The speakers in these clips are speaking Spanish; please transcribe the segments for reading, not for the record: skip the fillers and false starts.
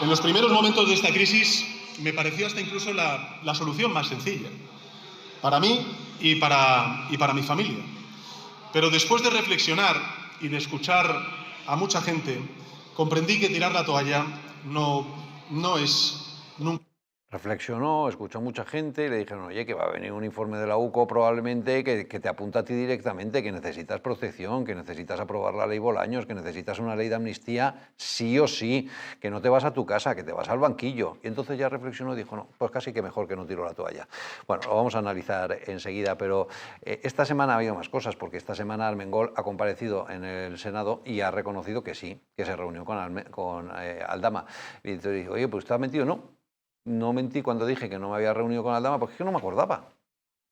En los primeros momentos de esta crisis me pareció hasta incluso la solución más sencilla, para mí y para mi familia. Pero después de reflexionar y de escuchar a mucha gente, comprendí que tirar la toalla no es nunca. Reflexionó, escuchó a mucha gente y le dijeron, oye, que va a venir un informe de la UCO probablemente que te apunta a ti directamente, que necesitas protección, que necesitas aprobar la ley Bolaños, que necesitas una ley de amnistía sí o sí, que no te vas a tu casa, que te vas al banquillo. Y entonces ya reflexionó y dijo, no, pues casi que mejor que no tiro la toalla. Bueno, lo vamos a analizar enseguida, pero esta semana ha habido más cosas, porque esta semana Armengol ha comparecido en el Senado y ha reconocido que sí, que se reunió con Aldama. Y entonces dijo, oye, pues ¿te has mentido? No mentí cuando dije que no me había reunido con Aldama, porque es que no me acordaba.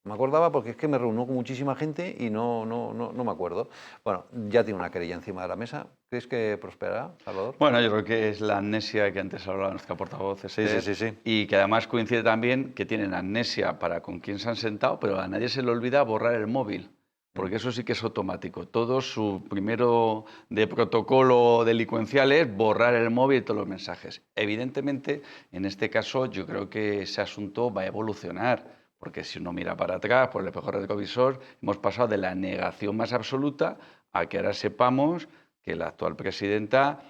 No me acordaba porque es que me reunió con muchísima gente y no me acuerdo. Bueno, ya tiene una querella encima de la mesa. ¿Crees que prosperará, Salvador? Bueno, yo creo que es la amnesia que antes hablaba nuestra portavoz, Esther, sí. Y que además coincide también que tienen amnesia para con quién se han sentado, pero a nadie se le olvida borrar el móvil. Porque eso sí que es automático. Todo su primero de protocolo delincuencial es borrar el móvil y todos los mensajes. Evidentemente, en este caso, yo creo que ese asunto va a evolucionar, porque si uno mira para atrás, por el espejo retrovisor, hemos pasado de la negación más absoluta a que ahora sepamos que la actual presidenta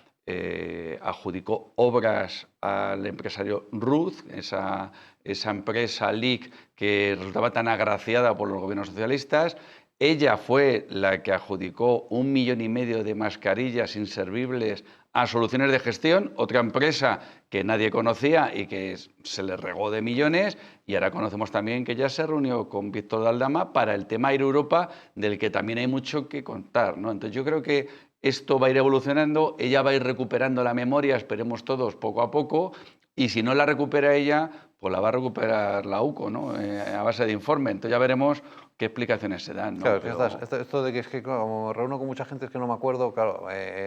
adjudicó obras al empresario Ruth, esa empresa LIC que resultaba tan agraciada por los gobiernos socialistas. Ella fue la que adjudicó 1,5 millones de mascarillas inservibles a Soluciones de Gestión, otra empresa que nadie conocía y que se le regó de millones, y ahora conocemos también que ella se reunió con Víctor de Aldama para el tema Air Europa, del que también hay mucho que contar, ¿no? Entonces yo creo que esto va a ir evolucionando, ella va a ir recuperando la memoria, esperemos todos, poco a poco, y si no la recupera ella, pues la va a recuperar la UCO, ¿no? A base de informe. Entonces ya veremos qué explicaciones se dan, ¿no? Claro, Pero... esto de que es que como me reúno con mucha gente es que no me acuerdo, claro,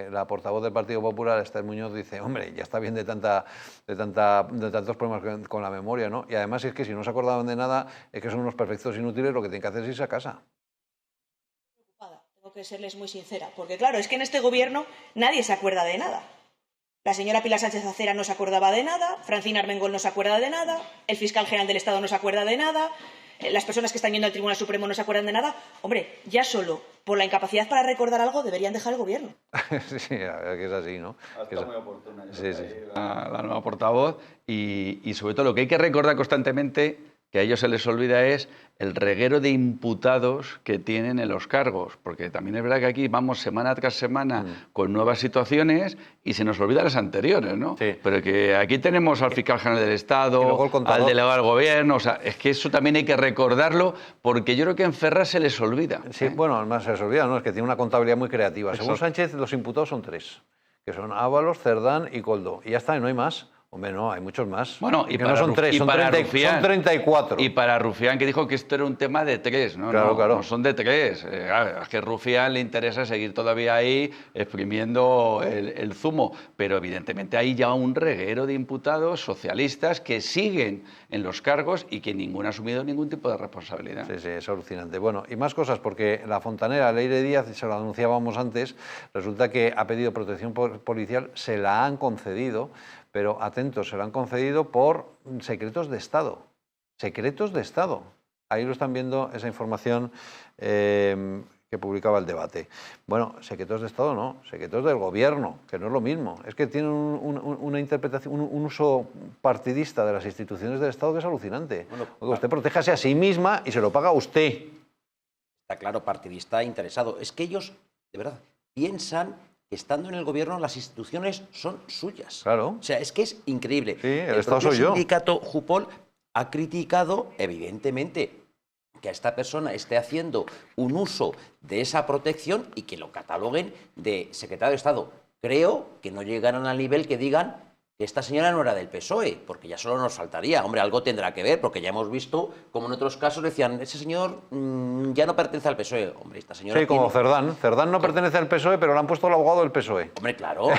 la portavoz del Partido Popular, Esther Muñoz, dice, hombre, ya está bien de tantos problemas con la memoria, ¿no? Y además es que si no se acordaban de nada, es que son unos perfectos inútiles, lo que tienen que hacer es irse a casa. Tengo que serles muy sincera, porque claro, es que en este gobierno nadie se acuerda de nada. La señora Pilar Sánchez Acera no se acordaba de nada, Francina Armengol no se acuerda de nada, el fiscal general del Estado no se acuerda de nada, las personas que están yendo al Tribunal Supremo no se acuerdan de nada. Hombre, ya solo por la incapacidad para recordar algo deberían dejar el gobierno. Sí, la verdad que es así, ¿no? Está muy oportuna la nueva portavoz y sobre todo lo que hay que recordar constantemente, que a ellos se les olvida, es el reguero de imputados que tienen en los cargos, porque también es verdad que aquí vamos semana tras semana con nuevas situaciones y se nos olvidan las anteriores, ¿no? Sí. Pero que aquí tenemos al fiscal general del Estado, al delegado del gobierno, o sea, es que eso también hay que recordarlo, porque yo creo que en Ferraz se les olvida. Sí, bueno, además se les olvida, ¿no? Es que tiene una contabilidad muy creativa. Según Sánchez, los imputados son 3, que son Ábalos, Cerdán y Koldo. Y ya está, y no hay más. Hombre, no, hay muchos más. Bueno, y para, no son 3, son 34. Y para Rufián, que dijo que esto era un tema de 3, ¿no? Claro, claro. No son de 3. Es que a Rufián le interesa seguir todavía ahí exprimiendo el zumo. Pero evidentemente hay ya un reguero de imputados socialistas que siguen en los cargos y que ninguno ha asumido ningún tipo de responsabilidad. Sí, sí, es alucinante. Bueno, y más cosas, porque la fontanera Leire Díaz, se lo anunciábamos antes, resulta que ha pedido protección policial, se la han concedido, pero atentos, se la han concedido por secretos de Estado. Secretos de Estado. Ahí lo están viendo, esa información que publicaba El Debate. Bueno, secretos de Estado no, secretos del Gobierno, que no es lo mismo. Es que tienen una interpretación, un uso partidista de las instituciones del Estado que es alucinante. Bueno, usted protéjase a sí misma y se lo paga usted. Está claro, partidista interesado. Es que ellos, de verdad, piensan que estando en el gobierno las instituciones son suyas. Claro. O sea, es que es increíble. Sí, el Estado soy yo. El sindicato Jupol ha criticado, evidentemente, que a esta persona esté haciendo un uso de esa protección y que lo cataloguen de secretario de Estado. Creo que no llegaron al nivel que digan que esta señora no era del PSOE, porque ya solo nos faltaría. Hombre, algo tendrá que ver, porque ya hemos visto como en otros casos decían, ese señor ya no pertenece al PSOE. Hombre, esta señora... Sí, como Cerdán. Cerdán no pertenece al PSOE, pero le han puesto el abogado del PSOE. Hombre, claro.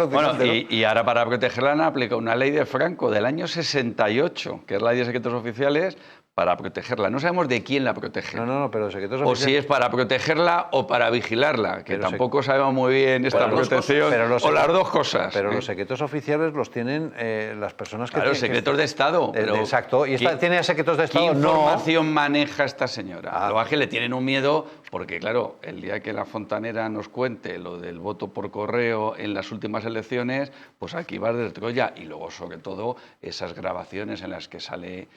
Bueno, y ahora para protegerla han aplicado una ley de Franco del año 68, que es la ley de secretos oficiales, para protegerla. No sabemos de quién la protege. No, pero secretos O oficiales... si es para protegerla o para vigilarla, que Pero tampoco sabemos muy bien esta Bueno, protección, o las dos cosas. Pero los secretos oficiales los tienen las personas que... Claro, tienen, secretos de Estado. Pero exacto, y ¿tiene secretos de Estado? ¿Qué No. información maneja esta señora? Ah. Lo que le tienen un miedo, porque claro, el día que la fontanera nos cuente lo del voto por correo en las últimas elecciones, pues aquí va de Troya. Y luego, sobre todo, esas grabaciones en las que sale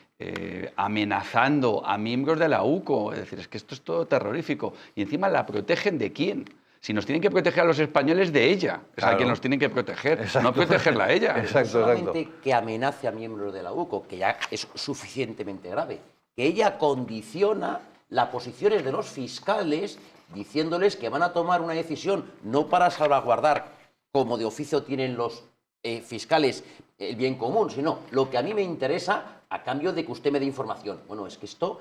amenazando a miembros de la UCO. Es decir, es que esto es todo terrorífico. Y encima la protegen ¿de quién? Si nos tienen que proteger a los españoles, de ella. Es a quien nos tienen que proteger, no protegerla a ella. Exacto, solamente que amenace a miembros de la UCO, que ya es suficientemente grave, que ella condiciona las posiciones de los fiscales diciéndoles que van a tomar una decisión no para salvaguardar, como de oficio tienen los fiscales, el bien común, sino lo que a mí me interesa a cambio de que usted me dé información. Bueno, es que esto...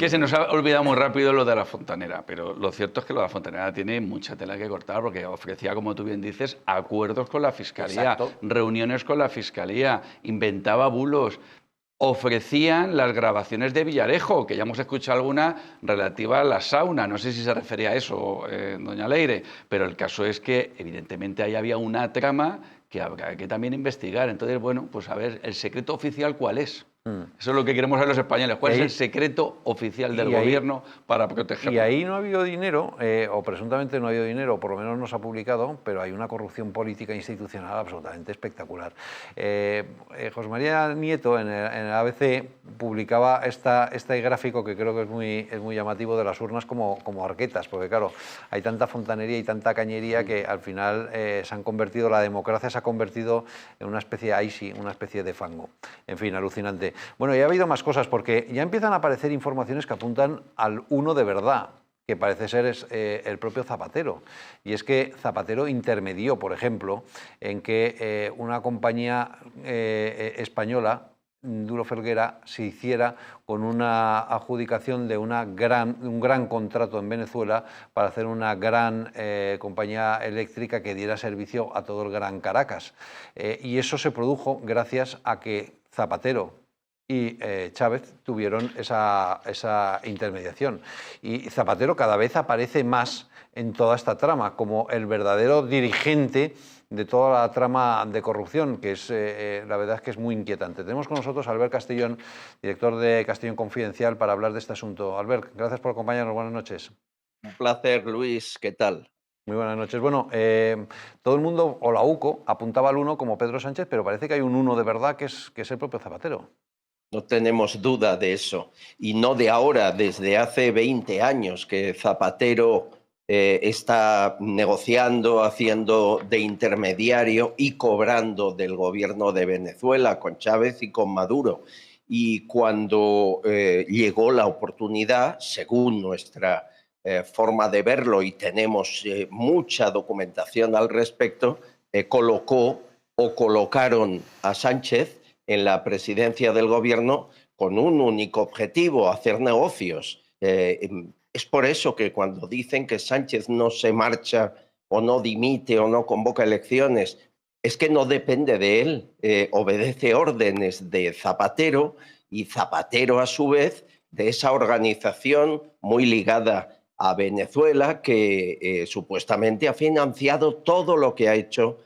Que se nos ha olvidado muy rápido lo de la fontanera, pero lo cierto es que lo de la fontanera tiene mucha tela que cortar, porque ofrecía, como tú bien dices, acuerdos con la Fiscalía, Exacto. reuniones con la Fiscalía, inventaba bulos. Ofrecían las grabaciones de Villarejo, que ya hemos escuchado alguna relativa a la sauna. No sé si se refería a eso, doña Leire, pero el caso es que, evidentemente, ahí había una trama que habrá que también investigar. Entonces, bueno, pues a ver, ¿el secreto oficial cuál es? Eso es lo que queremos saber los españoles. ¿Cuál es el secreto oficial del gobierno para protegerlo? Y ahí no ha habido dinero, o presuntamente no ha habido dinero, por lo menos no se ha publicado, pero hay una corrupción política e institucional absolutamente espectacular. José María Nieto en el ABC publicaba este gráfico que creo que es muy llamativo de las urnas como arquetas, porque claro, hay tanta fontanería y tanta cañería que al final la democracia se ha convertido en una especie de ISI, una especie de fango. En fin, alucinante. Bueno, ya ha habido más cosas, porque ya empiezan a aparecer informaciones que apuntan al uno de verdad, que parece ser es el propio Zapatero. Y es que Zapatero intermedió, por ejemplo, en que una compañía española, Duro Felguera, se hiciera con una adjudicación de un gran contrato en Venezuela para hacer una gran compañía eléctrica que diera servicio a todo el Gran Caracas. Y eso se produjo gracias a que Zapatero y Chávez tuvieron esa intermediación. Y Zapatero cada vez aparece más en toda esta trama como el verdadero dirigente de toda la trama de corrupción, que es la verdad es que es muy inquietante. Tenemos con nosotros a Albert Castellón, director de Castellón Confidencial, para hablar de este asunto. Albert, gracias por acompañarnos. Buenas noches. Un placer, Luis. ¿Qué tal? Muy buenas noches. Bueno, todo el mundo, o la UCO, apuntaba al uno como Pedro Sánchez, pero parece que hay un uno de verdad que es el propio Zapatero. No tenemos duda de eso. Y no de ahora, desde hace 20 años que Zapatero está negociando, haciendo de intermediario y cobrando del gobierno de Venezuela con Chávez y con Maduro. Y cuando llegó la oportunidad, según nuestra forma de verlo, y tenemos mucha documentación al respecto, colocaron a Sánchez en la presidencia del gobierno con un único objetivo: hacer negocios. Es por eso que cuando dicen que Sánchez no se marcha o no dimite o no convoca elecciones, es que no depende de él, obedece órdenes de Zapatero, y Zapatero a su vez de esa organización muy ligada a Venezuela que supuestamente ha financiado todo lo que ha hecho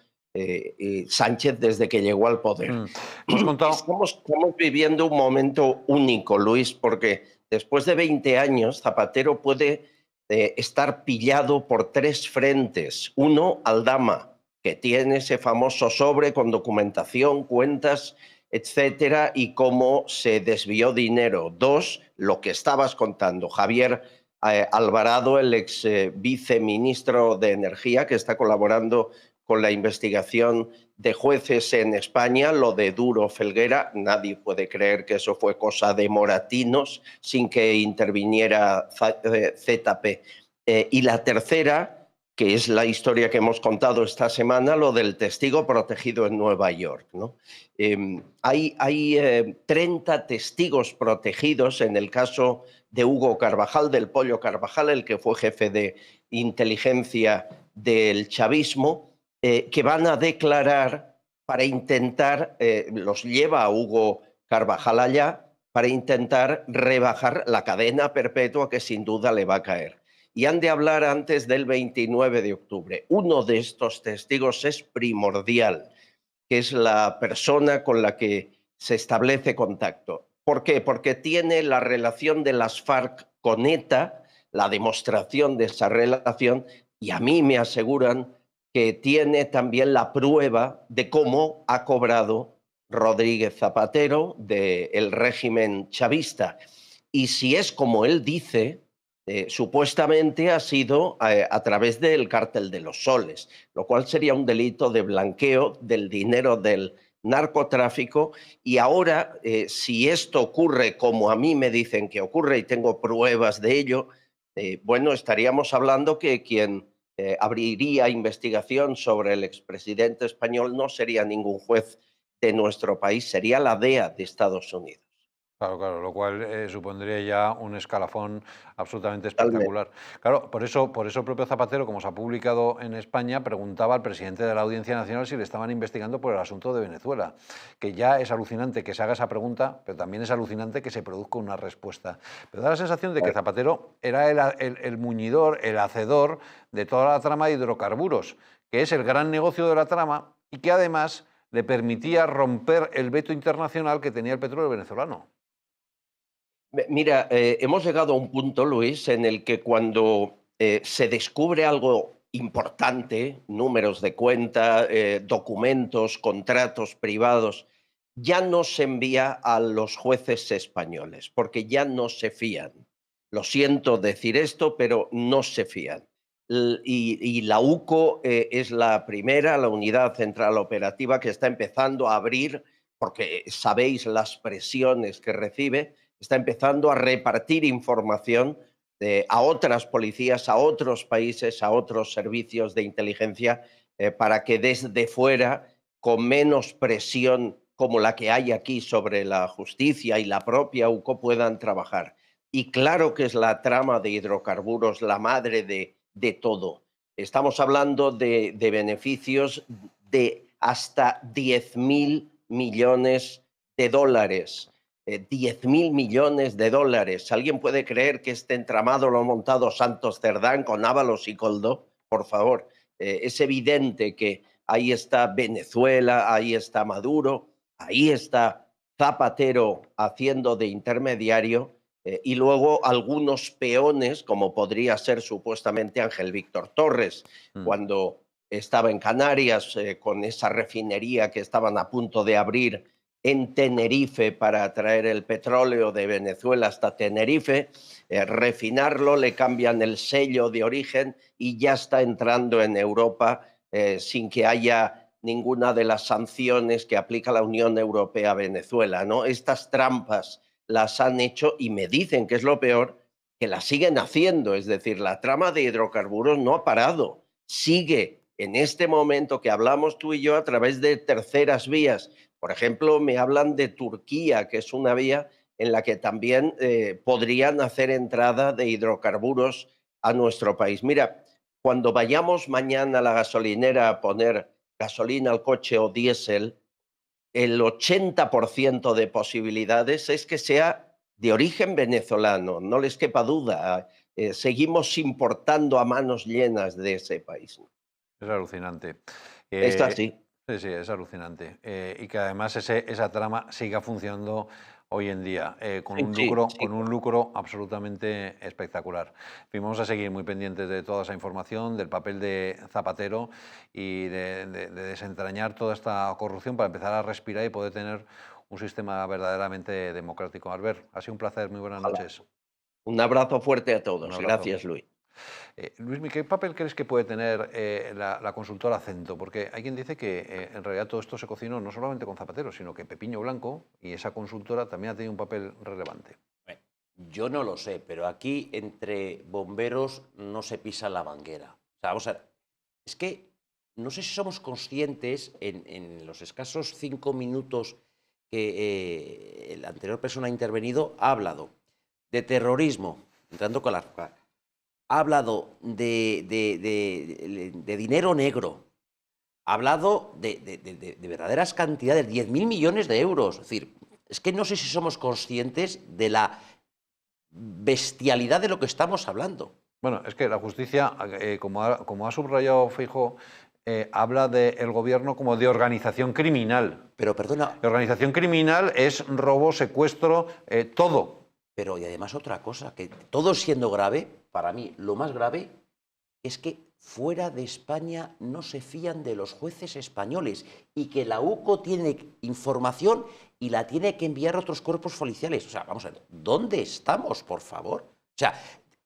Sánchez desde que llegó al poder. Estamos viviendo un momento único, Luis, porque después de 20 años Zapatero puede estar pillado por 3 frentes. Uno, Aldama, que tiene ese famoso sobre con documentación, cuentas, etcétera, y cómo se desvió dinero. 2, lo que estabas contando, Javier Alvarado, el ex viceministro de Energía, que está colaborando con la investigación de jueces en España, lo de Duro Felguera. Nadie puede creer que eso fue cosa de moratinos sin que interviniera ZP. Y la tercera, que es la historia que hemos contado esta semana, lo del testigo protegido en Nueva York, ¿no? Hay 30 testigos protegidos en el caso de Hugo Carvajal, del Pollo Carvajal, el que fue jefe de inteligencia del chavismo, que van a declarar para intentar, los lleva a Hugo Carvajal allá para intentar rebajar la cadena perpetua que sin duda le va a caer. Y han de hablar antes del 29 de octubre. Uno de estos testigos es primordial, que es la persona con la que se establece contacto. ¿Por qué? Porque tiene la relación de las FARC con ETA, la demostración de esa relación, y a mí me aseguran que tiene también la prueba de cómo ha cobrado Rodríguez Zapatero del régimen chavista. Y si es como él dice, supuestamente ha sido a través del cártel de los soles, lo cual sería un delito de blanqueo del dinero del narcotráfico. Y ahora, si esto ocurre como a mí me dicen que ocurre y tengo pruebas de ello, bueno, estaríamos hablando que quien abriría investigación sobre el expresidente español no sería ningún juez de nuestro país, sería la DEA de Estados Unidos. Claro, claro, lo cual supondría ya un escalafón absolutamente Totalmente. espectacular. Claro, por eso el propio Zapatero, como se ha publicado en España, preguntaba al presidente de la Audiencia Nacional si le estaban investigando por el asunto de Venezuela, que ya es alucinante que se haga esa pregunta, pero también es alucinante que se produzca una respuesta. Pero da la sensación de que Zapatero era el muñidor, el hacedor de toda la trama de hidrocarburos, que es el gran negocio de la trama y que además le permitía romper el veto internacional que tenía el petróleo venezolano. Mira, hemos llegado a un punto, Luis, en el que cuando se descubre algo importante, números de cuenta, documentos, contratos privados, ya no se envía a los jueces españoles, porque ya no se fían. Lo siento decir esto, pero no se fían. Y la UCO es la primera, la Unidad Central Operativa, que está empezando a abrir, porque sabéis las presiones que recibe, está empezando a repartir información a otras policías, a otros países, a otros servicios de inteligencia, para que desde fuera, con menos presión como la que hay aquí sobre la justicia y la propia UCO, puedan trabajar. Y claro que es la trama de hidrocarburos la madre de todo. Estamos hablando de beneficios de hasta 10.000 millones de dólares. 10.000 millones de dólares. ¿Alguien puede creer que este entramado lo ha montado Santos Cerdán con Ábalos y Coldo? Por favor, es evidente que ahí está Venezuela, ahí está Maduro, ahí está Zapatero haciendo de intermediario, y luego algunos peones, como podría ser supuestamente Ángel Víctor Torres, cuando estaba en Canarias con esa refinería que estaban a punto de abrir en Tenerife para traer el petróleo de Venezuela hasta Tenerife, refinarlo, le cambian el sello de origen y ya está entrando en Europa sin que haya ninguna de las sanciones que aplica la Unión Europea a Venezuela, ¿no? Estas trampas las han hecho y me dicen que es lo peor, que las siguen haciendo. Es decir, la trama de hidrocarburos no ha parado, sigue en este momento que hablamos tú y yo a través de terceras vías. Por ejemplo, me hablan de Turquía, que es una vía en la que también podrían hacer entrada de hidrocarburos a nuestro país. Mira, cuando vayamos mañana a la gasolinera a poner gasolina al coche o diésel, el 80% de posibilidades es que sea de origen venezolano, no les quepa duda. Seguimos importando a manos llenas de ese país. Es alucinante. Esto así. Sí, sí, es alucinante. Y que además esa trama siga funcionando hoy en día, con un lucro absolutamente espectacular. En fin, vamos a seguir muy pendientes de toda esa información, del papel de Zapatero y de desentrañar toda esta corrupción para empezar a respirar y poder tener un sistema verdaderamente democrático. Albert, ha sido un placer, muy buenas noches. Un abrazo fuerte a todos. Un abrazo. Gracias, Luis. Luismi, ¿qué papel crees que puede tener la consultora Acento? Porque hay quien dice que en realidad todo esto se cocinó no solamente con Zapatero, sino que Pepiño Blanco y esa consultora también ha tenido un papel relevante. Yo no lo sé, pero aquí entre bomberos no se pisa la manguera. O sea, vamos a ver, es que no sé si somos conscientes en los escasos 5 minutos que la anterior persona ha intervenido, ha hablado de terrorismo, entrando con la... Ha hablado de dinero negro, ha hablado de verdaderas cantidades, 10.000 millones de euros. Es decir, es que no sé si somos conscientes de la bestialidad de lo que estamos hablando. Bueno, es que la justicia, como ha subrayado Feijóo, habla del gobierno como de organización criminal. Pero perdona, La organización criminal es robo, secuestro, todo. pero y además otra cosa, que todo siendo grave, para mí lo más grave es que fuera de España no se fían de los jueces españoles y que la UCO tiene información y la tiene que enviar a otros cuerpos policiales. O sea, vamos a ver, ¿dónde estamos, por favor? O sea,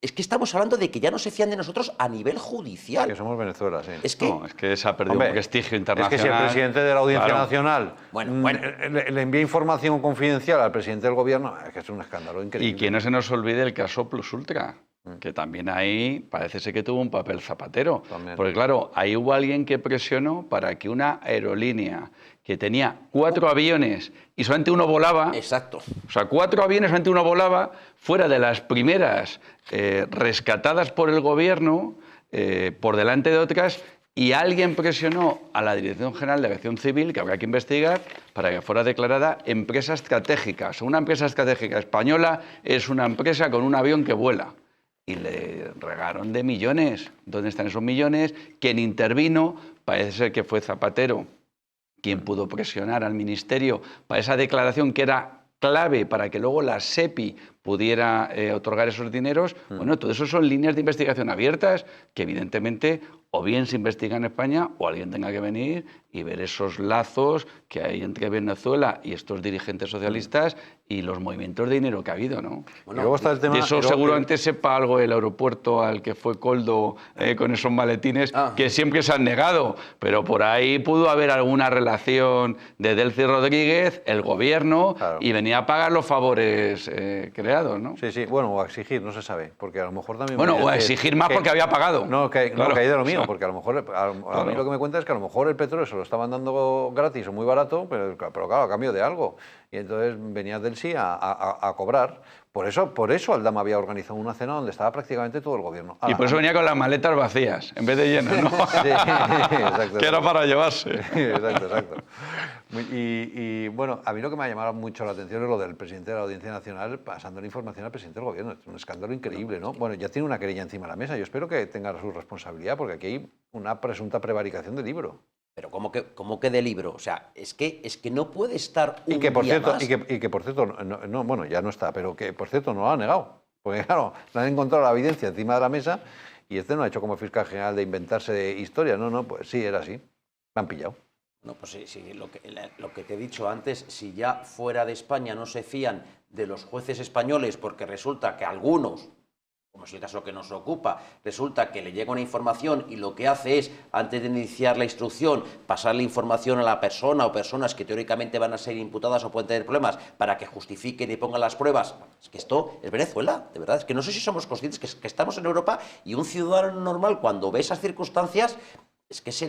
es que estamos hablando de que ya no se fían de nosotros a nivel judicial. Que somos Venezuela, sí. Es que, No, es que se ha perdido Hombre, un prestigio Es internacional. que si el presidente de la Audiencia Claro. Nacional Bueno. le envía información confidencial al presidente del gobierno, es que es un escándalo increíble. Y que no se nos olvide el caso Plus Ultra, que también ahí parece ser que tuvo un papel Zapatero. También. Porque claro, ahí hubo alguien que presionó para que una aerolínea que tenía 4 aviones y solamente uno volaba, exacto. o sea, 4 aviones, solamente uno volaba, fuera de las primeras rescatadas por el gobierno, por delante de otras, y alguien presionó a la Dirección General de Aviación Civil, que habrá que investigar, para que fuera declarada empresa estratégica. O sea, una empresa estratégica española es una empresa con un avión que vuela. Y le regaron de millones. ¿Dónde están esos millones? Quien intervino, parece ser que fue Zapatero, quien pudo presionar al Ministerio para esa declaración que era clave para que luego la SEPI pudiera otorgar esos dineros. Bueno, todo eso son líneas de investigación abiertas que evidentemente o bien se investiga en España o alguien tenga que venir y ver esos lazos que hay entre Venezuela y estos dirigentes socialistas y los movimientos de dinero que ha habido, ¿no? Y luego está el tema... De eso y luego- seguramente sepa algo el aeropuerto al que fue Koldo con esos maletines, que siempre se han negado, pero por ahí pudo haber alguna relación de Delcy Rodríguez, el gobierno, Claro. y venía a pagar los favores creados, ¿no? Sí, sí, bueno, o a exigir, no se sabe, porque a lo mejor también... Bueno, venía o a que- exigir más que- porque había pagado. No, que Claro. hay de lo O sea, mío, porque a lo mejor, a mí Claro. lo que me cuenta es que a lo mejor el petróleo se lo estaban dando gratis o muy barato, pero claro, a cambio de algo. Y entonces venía del sí a cobrar. Por eso Aldama había organizado una cena donde estaba prácticamente todo el gobierno. Y por eso venía con las maletas vacías, en vez de llenas, ¿no? Sí, exacto. Que era para llevarse. Exacto. Y bueno, a mí lo que me ha llamado mucho la atención es lo del presidente de la Audiencia Nacional pasando la información al presidente del gobierno. Es un escándalo increíble, ¿no? Bueno, ya tiene una querella encima de la mesa. Yo espero que tenga su responsabilidad porque aquí hay una presunta prevaricación de libro. Pero ¿cómo que de libro? O sea, es que no puede estar un Y que por día cierto, más. y que por cierto, bueno, ya no está, pero que por cierto no lo ha negado. Porque claro, le han encontrado la evidencia encima de la mesa y este no ha hecho como fiscal general de inventarse historias. No, pues sí, era así. Me han pillado. No, pues sí, lo que te he dicho antes, si ya fuera de España no se fían de los jueces españoles porque resulta que algunos, como es el caso que nos ocupa, resulta que le llega una información y lo que hace es, antes de iniciar la instrucción, pasar la información a la persona o personas que teóricamente van a ser imputadas o pueden tener problemas para que justifiquen y pongan las pruebas. Es que esto es Venezuela, de verdad. Es que no sé si somos conscientes que estamos en Europa y un ciudadano normal, cuando ve esas circunstancias, es que se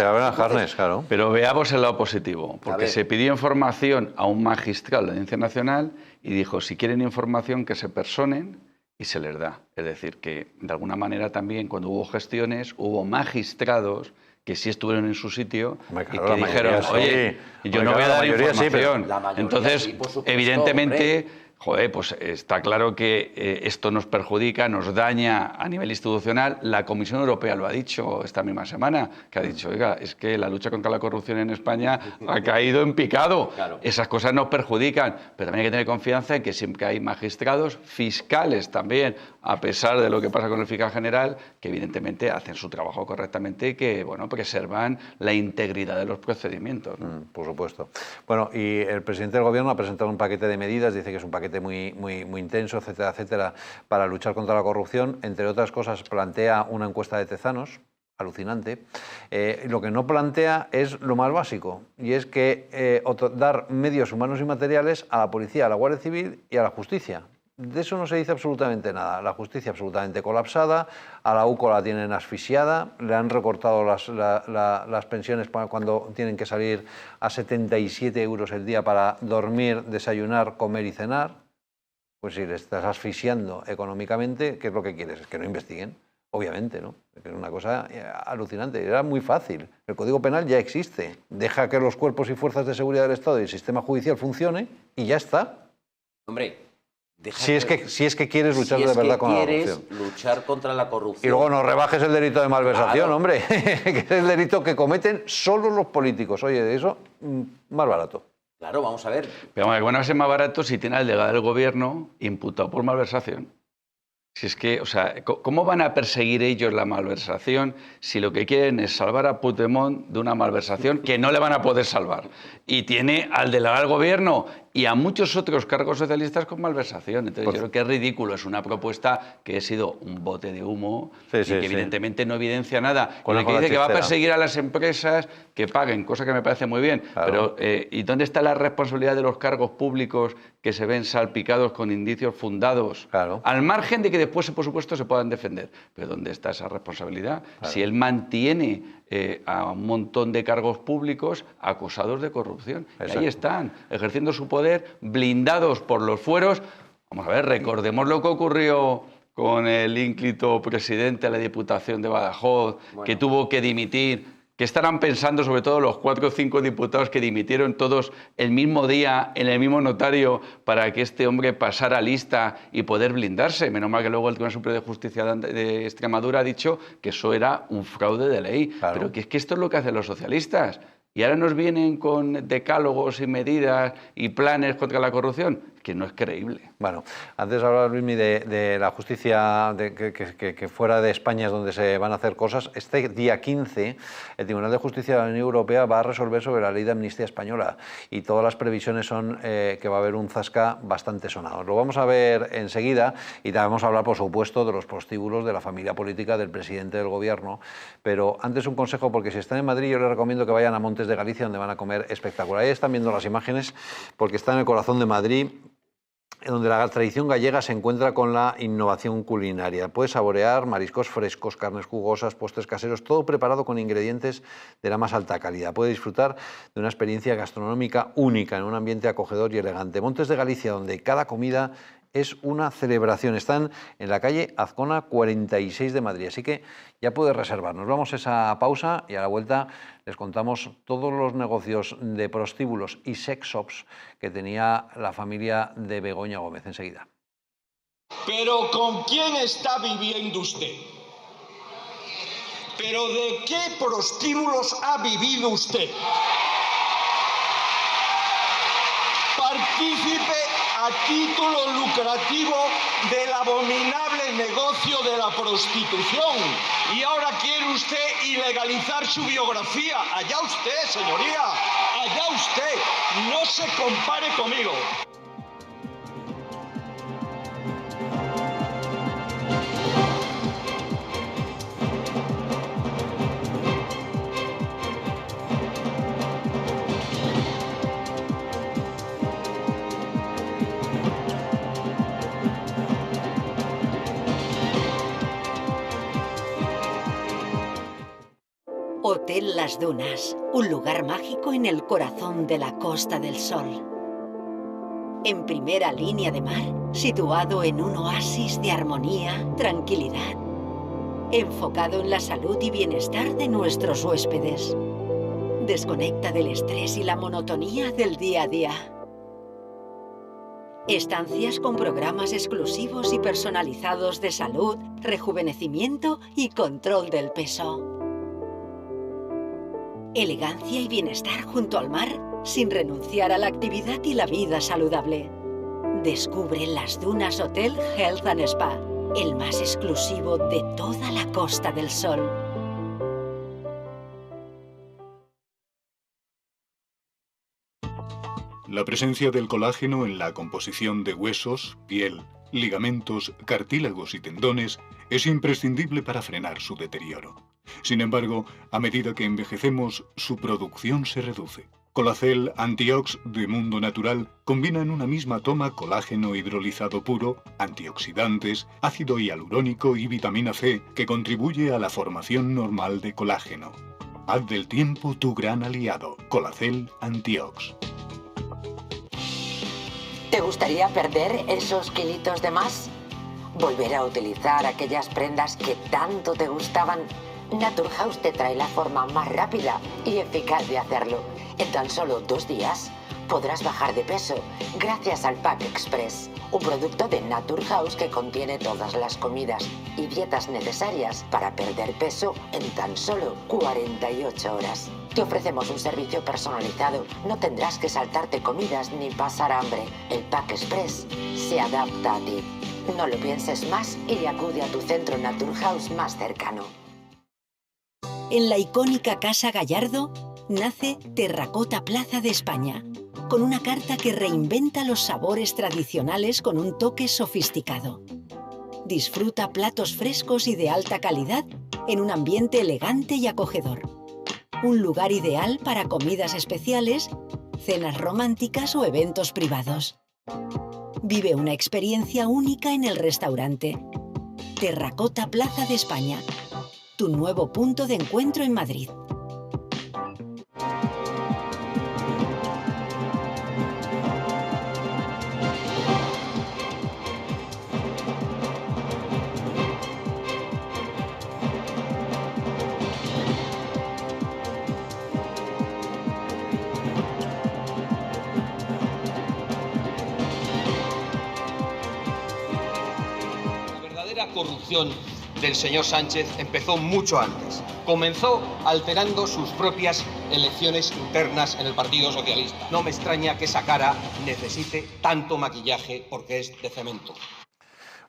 abren las carnes, claro. Pero veamos el lado positivo, A porque ver. se pidió información a un magistral de la Audiencia Nacional y dijo, si quieren información que se personen, y se les da. Es decir, que de alguna manera también cuando hubo gestiones, hubo magistrados que sí estuvieron en su sitio Hombre, y claro, que la dijeron, mayoría sí. oye, yo Hombre, no voy a claro, la dar mayoría sí, pero- información. La mayoría Entonces, sí, por supuesto, evidentemente, joder, pues está claro que esto nos perjudica, nos daña a nivel institucional. La Comisión Europea lo ha dicho esta misma semana, que ha dicho, oiga, es que la lucha contra la corrupción en España ha caído en picado. Claro. Esas cosas nos perjudican, pero también hay que tener confianza en que siempre hay magistrados, fiscales también, a pesar de lo que pasa con el fiscal general, que evidentemente hacen su trabajo correctamente y que, bueno, preservan la integridad de los procedimientos, ¿no? Por supuesto. Bueno, y el presidente del gobierno ha presentado un paquete de medidas, dice que es un paquete muy intenso, etcétera, etcétera, para luchar contra la corrupción. Entre otras cosas, plantea una encuesta de Tezanos, alucinante. Lo que no plantea es lo más básico, y es que dar medios humanos y materiales a la policía, a la Guardia Civil y a la justicia. De eso no se dice absolutamente nada. La justicia absolutamente colapsada, a la UCO la tienen asfixiada, le han recortado las pensiones cuando tienen que salir a 77 euros el día para dormir, desayunar, comer y cenar. Pues si le estás asfixiando económicamente, ¿qué es lo que quieres? Es que no investiguen. obviamente, ¿no? Es una cosa alucinante. Era muy fácil. El Código Penal ya existe. Deja que los cuerpos y fuerzas de seguridad del Estado y el sistema judicial funcione y ya está. Hombre, Si es que quieres luchar de verdad con la corrupción. Luchar contra la corrupción. Y luego no rebajes el delito de malversación, Claro. hombre, que es el delito que cometen solo los políticos. Oye, de eso, más barato. Claro, vamos a ver. Pero bueno, va a ser más barato si tiene al delegado del gobierno imputado por malversación. Si es que, o sea, ¿cómo van a perseguir ellos la malversación si lo que quieren es salvar a Puigdemont de una malversación que no le van a poder salvar? Y tiene al delegado del gobierno y a muchos otros cargos socialistas con malversación. Entonces yo creo que es ridículo, es una propuesta que ha sido un bote de humo y que evidentemente no evidencia nada. Con el que dice que va a perseguir a las empresas que paguen, cosa que me parece muy bien. Claro. Pero ¿y dónde está la responsabilidad de los cargos públicos que se ven salpicados con indicios fundados? Claro. Al margen de que después, por supuesto, se puedan defender. Pero ¿dónde está esa responsabilidad? Claro. Si él mantiene a un montón de cargos públicos acusados de corrupción. Y ahí están, ejerciendo su poder, blindados por los fueros. Vamos a ver, recordemos lo que ocurrió con el ínclito presidente de la Diputación de Badajoz, que tuvo que dimitir. ¿Qué estarán pensando sobre todo los 4 o 5 diputados que dimitieron todos el mismo día en el mismo notario para que este hombre pasara lista y poder blindarse? Menos mal que luego el Tribunal Superior de Justicia de Extremadura ha dicho que eso era un fraude de ley. Claro. Pero que es que esto es lo que hacen los socialistas. Y ahora nos vienen con decálogos y medidas y planes contra la corrupción, que no es creíble. Bueno, antes hablaba Luismi de la justicia, que fuera de España es donde se van a hacer cosas. Este día 15, el Tribunal de Justicia de la Unión Europea va a resolver sobre la ley de amnistía española y todas las previsiones son que va a haber un zasca bastante sonado. Lo vamos a ver enseguida y también vamos a hablar, por supuesto, de los prostíbulos de la familia política del presidente del gobierno. Pero antes un consejo, porque si están en Madrid yo les recomiendo que vayan a Montes de Galicia, donde van a comer espectacular. Ahí están viendo las imágenes, porque está en el corazón de Madrid, donde la tradición gallega se encuentra con la innovación culinaria. Puedes saborear mariscos frescos, carnes jugosas, postres caseros, todo preparado con ingredientes de la más alta calidad. Puedes disfrutar de una experiencia gastronómica única en un ambiente acogedor y elegante. Montes de Galicia, donde cada comida es una celebración. Están en la calle Azcona 46 de Madrid, así que ya puedes reservar. Nos vamos a esa pausa y a la vuelta les contamos todos los negocios de prostíbulos y sex shops que tenía la familia de Begoña Gómez. Enseguida. ¿Pero con quién está viviendo usted? ¿Pero de qué prostíbulos ha vivido usted? Partícipe a título lucrativo del abominable negocio de la prostitución. Y ahora quiere usted ilegalizar su biografía. Allá usted, señoría, allá usted. No se compare conmigo. Hotel Las Dunas, un lugar mágico en el corazón de la Costa del Sol. En primera línea de mar, situado en un oasis de armonía, tranquilidad, enfocado en la salud y bienestar de nuestros huéspedes. Desconecta del estrés y la monotonía del día a día. Estancias con programas exclusivos y personalizados de salud, rejuvenecimiento y control del peso. Elegancia y bienestar junto al mar, sin renunciar a la actividad y la vida saludable. Descubre Las Dunas Hotel Health and Spa, el más exclusivo de toda la Costa del Sol. La presencia del colágeno en la composición de huesos, piel, ligamentos, cartílagos y tendones es imprescindible para frenar su deterioro. Sin embargo, a medida que envejecemos, su producción se reduce. Colacel Antiox de Mundo Natural combina en una misma toma colágeno hidrolizado puro, antioxidantes, ácido hialurónico y vitamina C que contribuye a la formación normal de colágeno. Haz del tiempo tu gran aliado. Colacel Antiox. ¿Te gustaría perder esos kilitos de más? volver a utilizar aquellas prendas que tanto te gustaban. Naturhaus te trae la forma más rápida y eficaz de hacerlo. En tan solo 2 días podrás bajar de peso gracias al Pack Express, un producto de Naturhaus que contiene todas las comidas y dietas necesarias para perder peso en tan solo 48 horas. Te ofrecemos un servicio personalizado, no tendrás que saltarte comidas ni pasar hambre. El Pack Express se adapta a ti. No lo pienses más y acude a tu centro Naturhaus más cercano. En la icónica Casa Gallardo nace Terracota Plaza de España, con una carta que reinventa los sabores tradicionales con un toque sofisticado. Disfruta platos frescos y de alta calidad en un ambiente elegante y acogedor. Un lugar ideal para comidas especiales, cenas románticas o eventos privados. Vive una experiencia única en el restaurante. Terracota Plaza de España, tu nuevo punto de encuentro en Madrid. La corrupción del señor Sánchez empezó mucho antes. Comenzó alterando sus propias elecciones internas en el Partido Socialista. No me extraña que esa cara necesite tanto maquillaje porque es de cemento.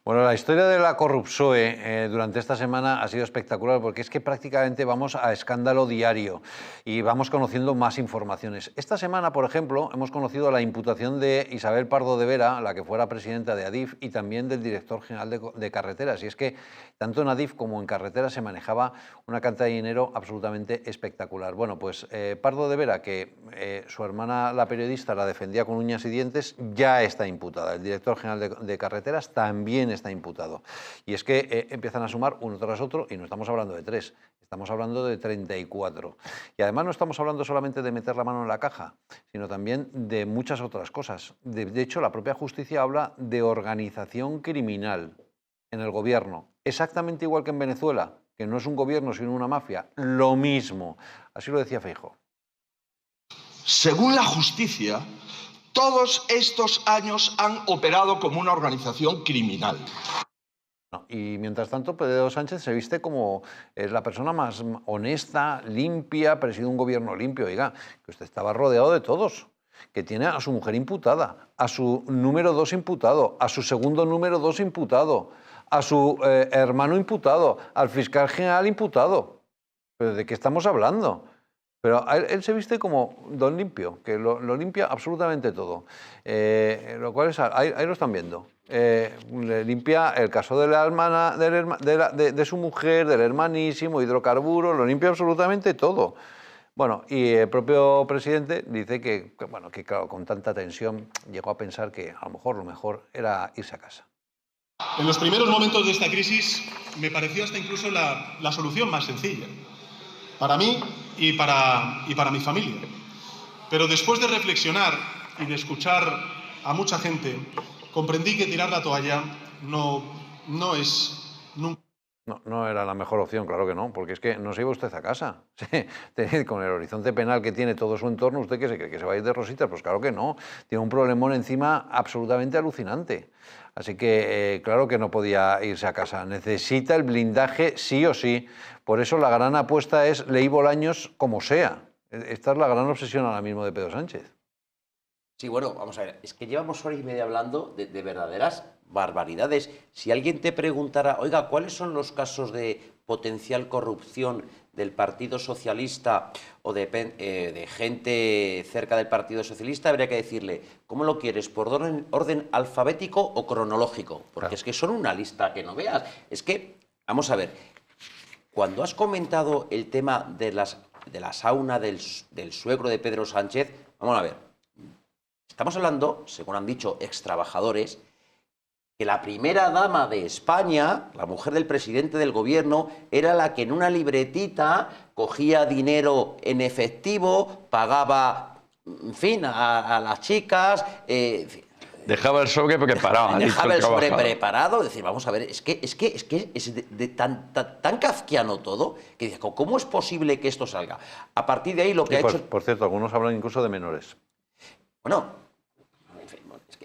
Bueno, la historia de la Corrupsoe durante esta semana ha sido espectacular porque es que prácticamente vamos a escándalo diario y vamos conociendo más informaciones. Esta semana, por ejemplo, hemos conocido la imputación de Isabel Pardo de Vera, la que fuera presidenta de Adif, y también del director general de Carreteras. Y es que tanto en Adif como en Carreteras se manejaba una cantidad de dinero absolutamente espectacular. Bueno, pues Pardo de Vera, que su hermana, la periodista, la defendía con uñas y dientes, ya está imputada. El director general de Carreteras también está imputado. Y es que empiezan a sumar uno tras otro y no estamos hablando de 3, estamos hablando de 34. Y además no estamos hablando solamente de meter la mano en la caja, sino también de muchas otras cosas. De hecho, la propia justicia habla de organización criminal en el gobierno, exactamente igual que en Venezuela, que no es un gobierno sino una mafia, lo mismo. Así lo decía Feijóo. Según la justicia, todos estos años han operado como una organización criminal. Y mientras tanto, Pedro Sánchez se viste como la persona más honesta, limpia, preside un gobierno limpio. Oiga, que usted estaba rodeado de todos, que tiene a su mujer imputada, a su número 2 imputado, a su segundo número 2 imputado, a su hermano imputado, al fiscal general imputado. ¿Pero de qué estamos hablando? Pero él se viste como don limpio, que lo limpia absolutamente todo. Lo cual es, ahí lo están viendo. Le limpia el caso de la hermana, de su mujer, del hermanísimo, hidrocarburos, lo limpia absolutamente todo. Bueno, y el propio presidente dice que claro, con tanta tensión llegó a pensar que a lo mejor era irse a casa. En los primeros momentos de esta crisis me pareció hasta incluso la solución más sencilla. Para mí y para mi familia. Pero después de reflexionar y de escuchar a mucha gente, comprendí que tirar la toalla no es nunca. No era la mejor opción, claro que no, porque es que no se iba usted a casa. Con el horizonte penal que tiene todo su entorno, ¿usted qué se cree? ¿Que se va a ir de rositas? Pues claro que no. Tiene un problemón encima absolutamente alucinante. Así que claro que no podía irse a casa. Necesita el blindaje sí o sí. Por eso la gran apuesta es Ley Bolaños como sea. Esta es la gran obsesión ahora mismo de Pedro Sánchez. Sí, bueno, vamos a ver, es que llevamos hora y media hablando de verdaderas barbaridades. Si alguien te preguntara, oiga, ¿cuáles son los casos de potencial corrupción del Partido Socialista o de gente cerca del Partido Socialista? Habría que decirle, ¿cómo lo quieres? ¿Por orden alfabético o cronológico? Porque es que son una lista que no veas. Es que, vamos a ver, cuando has comentado el tema de la sauna del suegro de Pedro Sánchez, vamos a ver. Estamos hablando, según han dicho extrabajadores, que la primera dama de España, la mujer del presidente del gobierno, era la que en una libretita cogía dinero en efectivo, pagaba, en fin, a las chicas. Dejaba el sobre preparado. ha dicho Dejaba el sobre trabajador. preparado, decir, vamos a ver, es que es tan kafkiano todo, que dice, ¿cómo es posible que esto salga? A partir de ahí lo que ha hecho... Por cierto, algunos hablan incluso de menores. Bueno,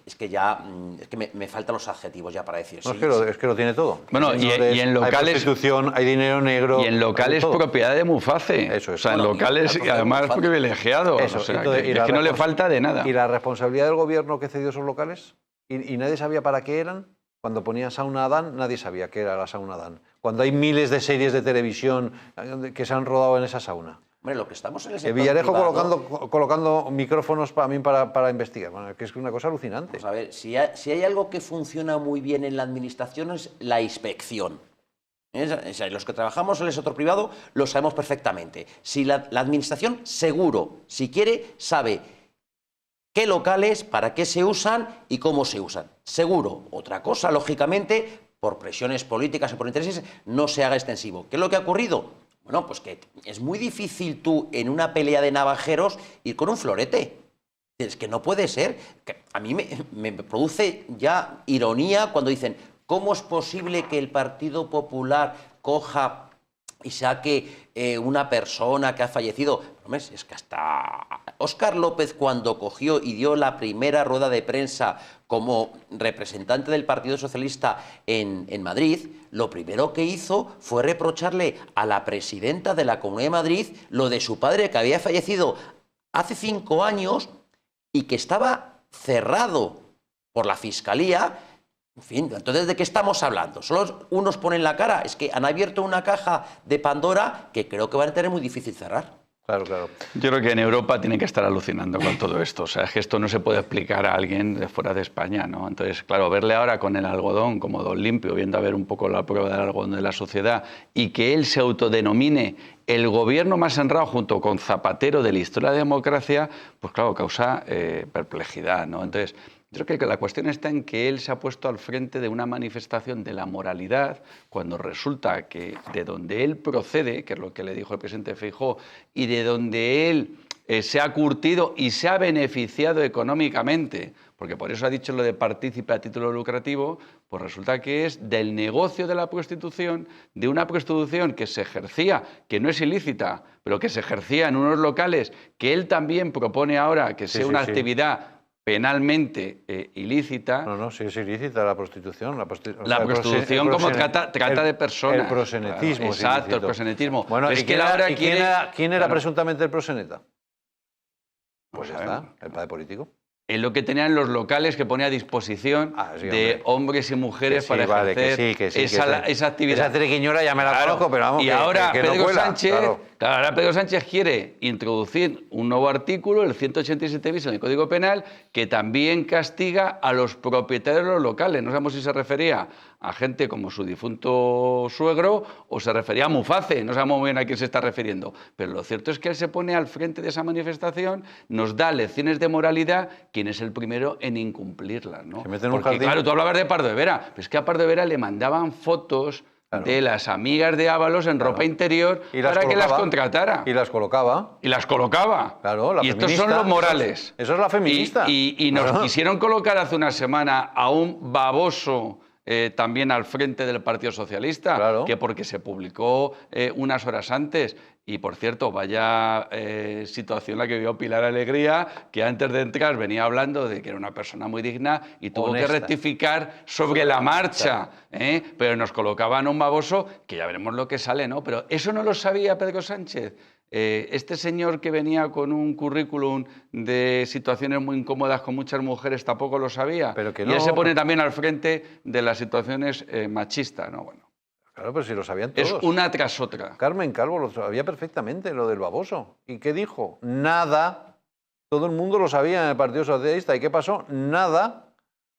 es que me faltan los adjetivos ya para decir. No, Sí, es que lo tiene todo. Bueno, Hay y menores, en locales... hay prostitución, hay dinero negro... Y en locales todo. propiedad de Muface. Eso es. O sea, en Bueno, locales y y además Muface. privilegiados. Eso, O sea, entonces, es que no le falta de nada. ¿Y la responsabilidad del gobierno que cedió esos locales? ¿Y nadie sabía para qué eran? Cuando ponía Sauna Adán, nadie sabía qué era la Sauna Adán. Cuando hay miles de series de televisión que se han rodado en esa sauna. Hombre, lo que estamos en el sector Villarejo privado, colocando micrófonos para investigar. Bueno, que es una cosa alucinante. vamos a ver, si hay algo que funciona muy bien en la administración es la inspección. Los que trabajamos en el sector privado lo sabemos perfectamente. Si la administración, seguro, si quiere, sabe qué locales, para qué se usan y cómo se usan. Seguro. Otra cosa, lógicamente, por presiones políticas o por intereses, no se haga extensivo. ¿Qué es lo que ha ocurrido? Bueno, pues que es muy difícil tú, en una pelea de navajeros, ir con un florete. Es que no puede ser. A mí me produce ya ironía cuando dicen, ¿cómo es posible que el Partido Popular coja y saque una persona que ha fallecido? Hombre, es que hasta Óscar López, cuando cogió y dio la primera rueda de prensa como representante del Partido Socialista en Madrid, lo primero que hizo fue reprocharle a la presidenta de la Comunidad de Madrid lo de su padre, que había fallecido hace 5 años y que estaba cerrado por la Fiscalía. En fin, entonces, ¿de qué estamos hablando? Solo unos ponen la cara. Es que han abierto una caja de Pandora que creo que van a tener muy difícil cerrar. Claro, claro. Yo creo que en Europa tienen que estar alucinando con todo esto. O sea, es que esto no se puede explicar a alguien de fuera de España, ¿no? Entonces, claro, verle ahora con el algodón como don limpio, viendo a ver un poco la prueba del algodón de la sociedad, y que él se autodenomine el gobierno más honrado junto con Zapatero de la historia de la democracia, pues claro, causa perplejidad, ¿no? Entonces, yo creo que la cuestión está en que él se ha puesto al frente de una manifestación de la moralidad, cuando resulta que de donde él procede, que es lo que le dijo el presidente Feijóo, y de donde él se ha curtido y se ha beneficiado económicamente, porque por eso ha dicho lo de partícipe a título lucrativo, pues resulta que es del negocio de la prostitución, de una prostitución que se ejercía, que no es ilícita, pero que se ejercía en unos locales que él también propone ahora que sea una actividad penalmente ilícita. No, sí es ilícita la prostitución. La prostitución como trata de personas. El prosenetismo. Claro, es exacto, ilícito. el prosenetismo. Bueno, es que ahora ¿quién era presuntamente el proseneta? Pues ya está, el padre político. Es lo que tenían los locales que ponía a disposición de hombres y mujeres para ejercer esa actividad. Esa triquiñora ya me la conozco, pero vamos, y ahora que Pedro no cuela, Sánchez, claro. ahora Pedro Sánchez quiere introducir un nuevo artículo, el 187 bis en el Código Penal, que también castiga a los propietarios de los locales. No sabemos si se refería a gente como su difunto suegro o se refería a Muface, no sabemos muy bien a quién se está refiriendo. Pero lo cierto es que él se pone al frente de esa manifestación, nos da lecciones de moralidad, quien es el primero en incumplirlas, ¿no? Se mete en Porque, un jardín. claro, tú hablabas de Pardo de Vera, pero es que a Pardo de Vera le mandaban fotos de las amigas de Ábalos en ropa interior para que las contratara. Y las colocaba. Y las colocaba. Claro, la y estos feminista. son los morales. Eso es la feminista. Y nos quisieron colocar hace una semana a un baboso también al frente del Partido Socialista, que porque se publicó unas horas antes. Y, por cierto, vaya situación la que vio Pilar Alegría, que antes de entrar venía hablando de que era una persona muy digna y tuvo honesta. que rectificar sobre la marcha. Pero nos colocaban un baboso que ya veremos lo que sale, ¿no? Pero eso no lo sabía Pedro Sánchez. Este señor que venía con un currículum de situaciones muy incómodas con muchas mujeres tampoco lo sabía. Pero que y él se pone también al frente de las situaciones machistas, ¿no? Bueno. Claro, pero si lo sabían todos. Es una tras otra. Carmen Calvo lo sabía perfectamente, lo del baboso. ¿Y qué dijo? Nada. Todo el mundo lo sabía en el Partido Socialista. ¿Y qué pasó? Nada.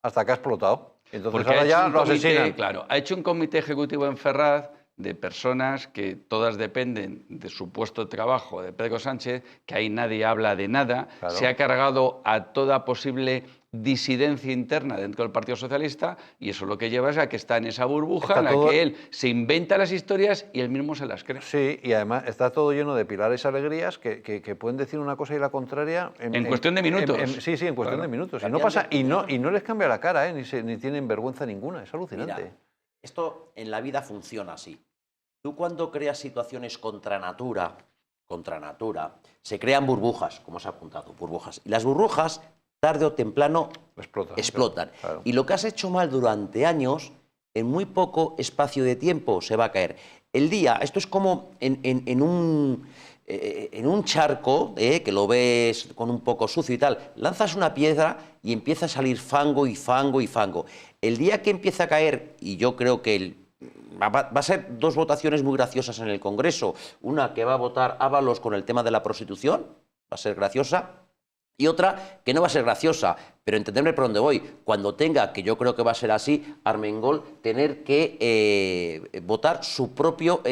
Hasta que ha explotado. Entonces Porque ahora ya lo comité, asesinan. claro, ha hecho un comité ejecutivo en Ferraz de personas que todas dependen de su puesto de trabajo de Pedro Sánchez, que ahí nadie habla de nada. Claro. Se ha cargado a toda posible disidencia interna dentro del Partido Socialista y eso lo que lleva es a que está en esa burbuja en la todo... que él se inventa las historias y él mismo se las cree. Sí, y además está todo lleno de pilares y alegrías que pueden decir una cosa y la contraria... En cuestión de minutos. Sí, en cuestión de minutos. Y no pasa, y no les cambia la cara, ni tienen vergüenza ninguna. Es alucinante. Mira, esto en la vida funciona así. Tú cuando creas situaciones contra natura, se crean burbujas, como se ha apuntado, burbujas. Y las burbujas, tarde o temprano, explotan. Claro. Y lo que has hecho mal durante años, en muy poco espacio de tiempo se va a caer. El día, esto es como en un charco, que lo ves con un poco sucio y tal, lanzas una piedra y empieza a salir fango y fango y fango. El día que empieza a caer, y yo creo que va a ser dos votaciones muy graciosas en el Congreso, una que va a votar Ábalos con el tema de la prostitución, va a ser graciosa, y otra que no va a ser graciosa, pero entenderme por dónde voy, cuando tenga, que yo creo que va a ser así, Armengol tener que votar su propio...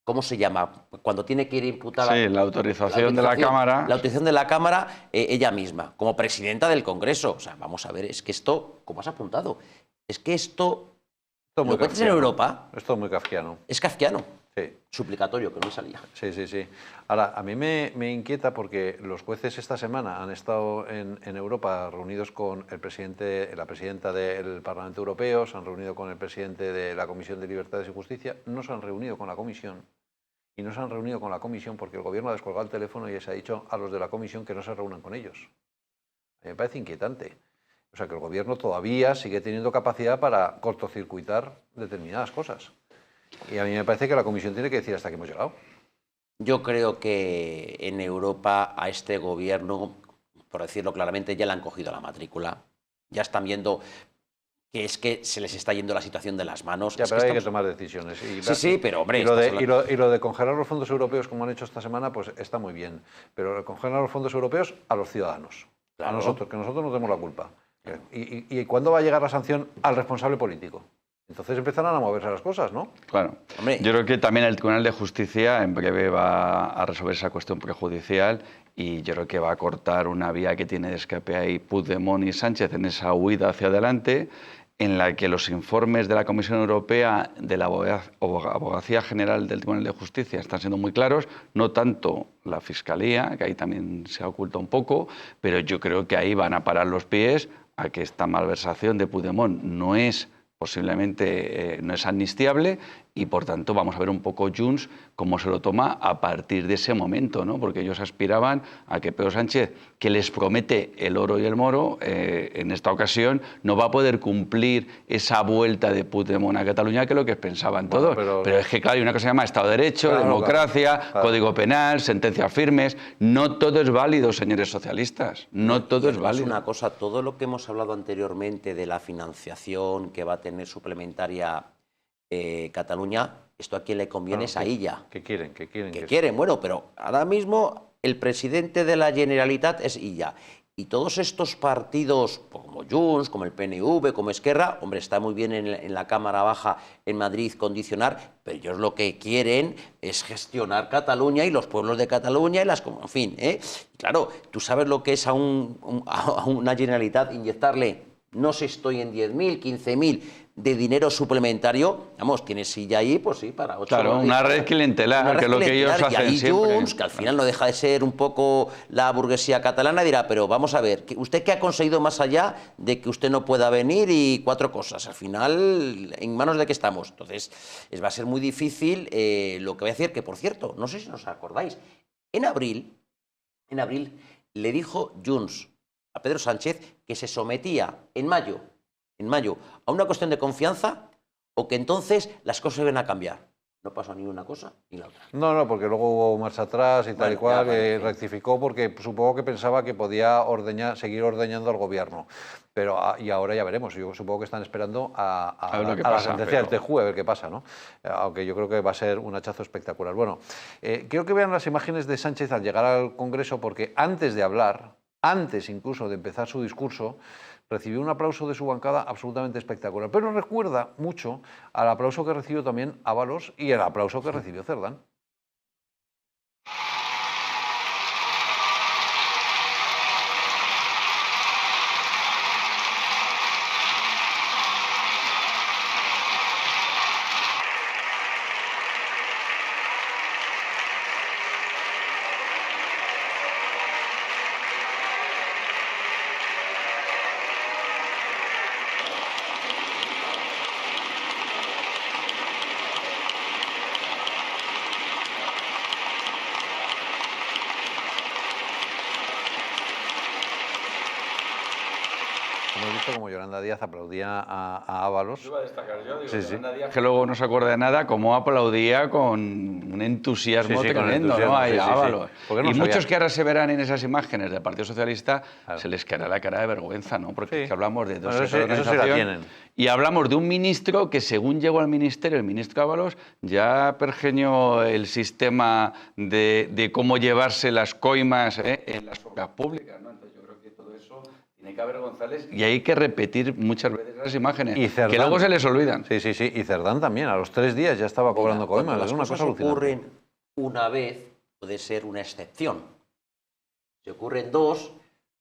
¿Cómo se llama? Cuando tiene que ir imputada... Sí, la autorización de la Cámara. La autorización de la Cámara, ella misma, como presidenta del Congreso. O sea, vamos a ver, es que esto, como has apuntado, es que esto Lo que en Europa... Esto es muy kafkiano. Es kafkiano. Sí. Suplicatorio, que no me salía. Sí. Ahora, a mí me inquieta porque los jueces esta semana han estado en Europa reunidos con la presidenta del Parlamento Europeo, se han reunido con el presidente de la Comisión de Libertades y Justicia, no se han reunido con la Comisión. Y no se han reunido con la Comisión porque el Gobierno ha descolgado el teléfono y les ha dicho a los de la Comisión que no se reúnan con ellos. A mí me parece inquietante. O sea, que el Gobierno todavía sigue teniendo capacidad para cortocircuitar determinadas cosas. Y a mí me parece que la Comisión tiene que decir hasta aquí hemos llegado. Yo creo que en Europa a este gobierno, por decirlo claramente, ya le han cogido la matrícula. Ya están viendo que es que se les está yendo la situación de las manos. Ya, pero hay que tomar decisiones. Sí, pero hombre... Y lo de congelar los fondos europeos, como han hecho esta semana, pues está muy bien. Pero congelar los fondos europeos a los ciudadanos. Claro. A nosotros, que nosotros no tenemos la culpa. ¿Y cuándo va a llegar la sanción al responsable político? Entonces empezarán a moverse las cosas, ¿no? Claro. Hombre. Yo creo que también el Tribunal de Justicia en breve va a resolver esa cuestión prejudicial y yo creo que va a cortar una vía que tiene de escape ahí Puigdemont y Sánchez en esa huida hacia adelante, en la que los informes de la Comisión Europea, de la Abogacía General del Tribunal de Justicia están siendo muy claros, no tanto la Fiscalía, que ahí también se oculta un poco, pero yo creo que ahí van a parar los pies a que esta malversación de Puigdemont posiblemente no es amnistiable y, por tanto, vamos a ver un poco Junts cómo se lo toma a partir de ese momento, ¿no? Porque ellos aspiraban a que Pedro Sánchez, que les promete el oro y el moro, en esta ocasión no va a poder cumplir esa vuelta de Puigdemont a Cataluña, que es lo que pensaban todos. Pero es que, claro, hay una cosa que se llama Estado de Derecho, democracia, Código Penal, sentencias firmes. No todo es válido, señores socialistas. No todo es válido. Una cosa, todo lo que hemos hablado anteriormente de la financiación que va a tener suplementaria Cataluña, esto a quien le conviene es a Illa. ¿Qué quieren? ¿Qué quieren? Bueno, pero ahora mismo el presidente de la Generalitat es Illa. Y todos estos partidos, como Junts, como el PNV, como Esquerra, hombre, está muy bien en la Cámara Baja en Madrid condicionar, pero ellos lo que quieren es gestionar Cataluña y los pueblos de Cataluña y las... En fin, claro, tú sabes lo que es a una Generalitat inyectarle, no sé, estoy en 10.000, 15.000 de dinero suplementario, vamos, tienes silla ahí, pues sí, para 8... Claro, una red clientelar, que es lo que ellos hacen y siempre. Junts, que al final no deja de ser un poco la burguesía catalana, dirá, pero vamos a ver, ¿usted qué ha conseguido más allá de que usted no pueda venir y 4 cosas? Al final, ¿en manos de qué estamos? Entonces, va a ser muy difícil lo que voy a decir, que por cierto, no sé si os acordáis, en abril le dijo Junts a Pedro Sánchez que se sometía en mayo, a una cuestión de confianza o que entonces las cosas iban a cambiar. No pasó ni una cosa ni la otra. No, porque luego hubo marcha atrás y tal y cual, rectificó porque supongo que pensaba que podía seguir ordeñando al gobierno. Y ahora ya veremos, yo supongo que están esperando a la sentencia del TJUE, a ver qué pasa, ¿no? Aunque yo creo que va a ser un hachazo espectacular. Bueno, quiero que vean las imágenes de Sánchez al llegar al Congreso, porque antes de hablar, antes incluso de empezar su discurso, recibió un aplauso de su bancada absolutamente espectacular. Pero recuerda mucho al aplauso que recibió también Ábalos y el aplauso que recibió Cerdán. visto como Yolanda Díaz aplaudía a Ábalos. Iba a destacar yo, digo, Sí, sí. Yolanda Díaz, que luego no se acuerda de nada, cómo aplaudía con un entusiasmo Sí, sí, con tremendo, entusiasmo, ¿no? Ahí, sí, sí, sí. Ábalos. Porque no Y sabía. muchos que ahora se verán en esas imágenes del Partido Socialista, Claro. se les caerá la cara de vergüenza, ¿no? Porque Sí. es que hablamos de dos Bueno, sectores de eso sí la organización tienen. y hablamos de un ministro que, según llegó al ministerio, el ministro Ábalos, ya pergeñó el sistema de cómo llevarse las coimas en las obras públicas, ¿no? Entonces yo creo que todo eso tiene que avergonzarles y hay que repetir muchas veces las imágenes, Y Cerdán. que luego se les olvidan. Sí, sí, sí. Y Cerdán también, a los 3 días ya estaba cobrando Cuando coimas. las Es una cosas cosa alucinante. ocurren una vez, puede ser una excepción. Si ocurren 2,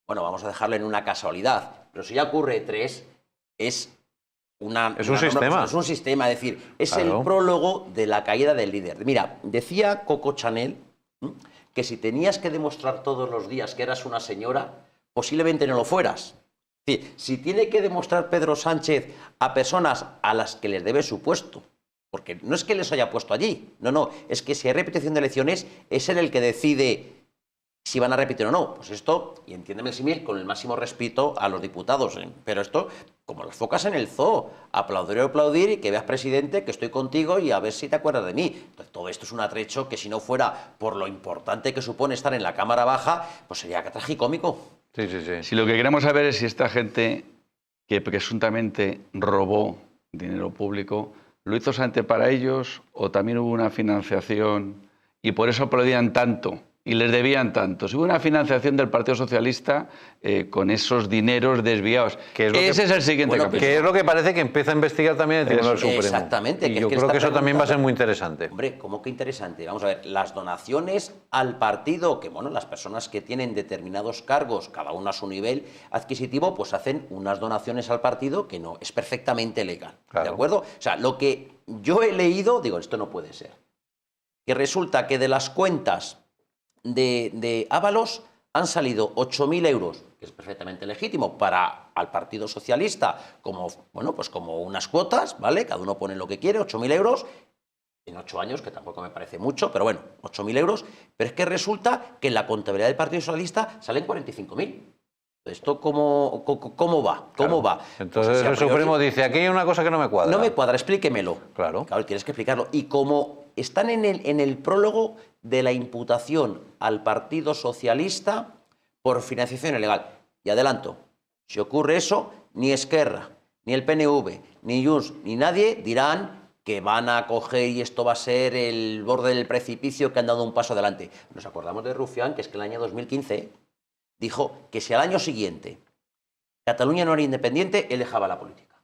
bueno, vamos a dejarlo en una casualidad. Pero si ya ocurre 3, es Es un sistema. Es un sistema, es decir, es Claro. el prólogo de la caída del líder. Mira, decía Coco Chanel que si tenías que demostrar todos los días que eras una señora, posiblemente no lo fueras. Es decir, si tiene que demostrar Pedro Sánchez a personas a las que les debe su puesto, porque no es que les haya puesto allí, no, es que si hay repetición de elecciones, es él el que decide si van a repetir o no. Pues esto, y entiéndeme el símil, con el máximo respeto a los diputados, pero esto, como las focas en el zoo, aplaudir o aplaudir y que veas, presidente, que estoy contigo y a ver si te acuerdas de mí. Entonces, todo esto es un atrecho que si no fuera por lo importante que supone estar en la Cámara Baja, pues sería tragicómico. Sí, sí, sí. Si lo que queremos saber es si esta gente que presuntamente robó dinero público, ¿lo hizo solamente para ellos o también hubo una financiación y por eso aplaudían tanto y les debían tanto? Si hubo una financiación del Partido Socialista con esos dineros desviados. Ese es el siguiente capítulo. Que es lo que parece que empieza a investigar también el Tribunal Eso. Supremo. Exactamente. Y que yo es que creo está que eso también va a ser preguntando- muy interesante. Hombre, ¿cómo que interesante? Vamos a ver, las donaciones al partido, que bueno, las personas que tienen determinados cargos, cada uno a su nivel adquisitivo, pues hacen unas donaciones al partido que no, es perfectamente legal. Claro. ¿De acuerdo? O sea, lo que yo he leído, digo, esto no puede ser. Que resulta que de las cuentas de Ábalos han salido 8.000 euros, que es perfectamente legítimo para al Partido Socialista, como, bueno, pues como unas cuotas, ¿vale? Cada uno pone lo que quiere, 8.000 euros, en 8 años, que tampoco me parece mucho, pero bueno, 8.000 euros. Pero es que resulta que en la contabilidad del Partido Socialista salen 45.000. ¿Esto cómo va? ¿Cómo Claro. va? Entonces Pues si a el priori- Supremo dice, aquí hay una cosa que no me cuadra. no me cuadra, explíquemelo. Claro. Claro, tienes que explicarlo. Y como están en el prólogo de la imputación al Partido Socialista por financiación ilegal. Y adelanto, si ocurre eso, ni Esquerra, ni el PNV, ni Junts, ni nadie dirán que van a coger y esto va a ser el borde del precipicio, que han dado un paso adelante. Nos acordamos de Rufián, que es que en el año 2015 dijo que si al año siguiente Cataluña no era independiente, él dejaba la política.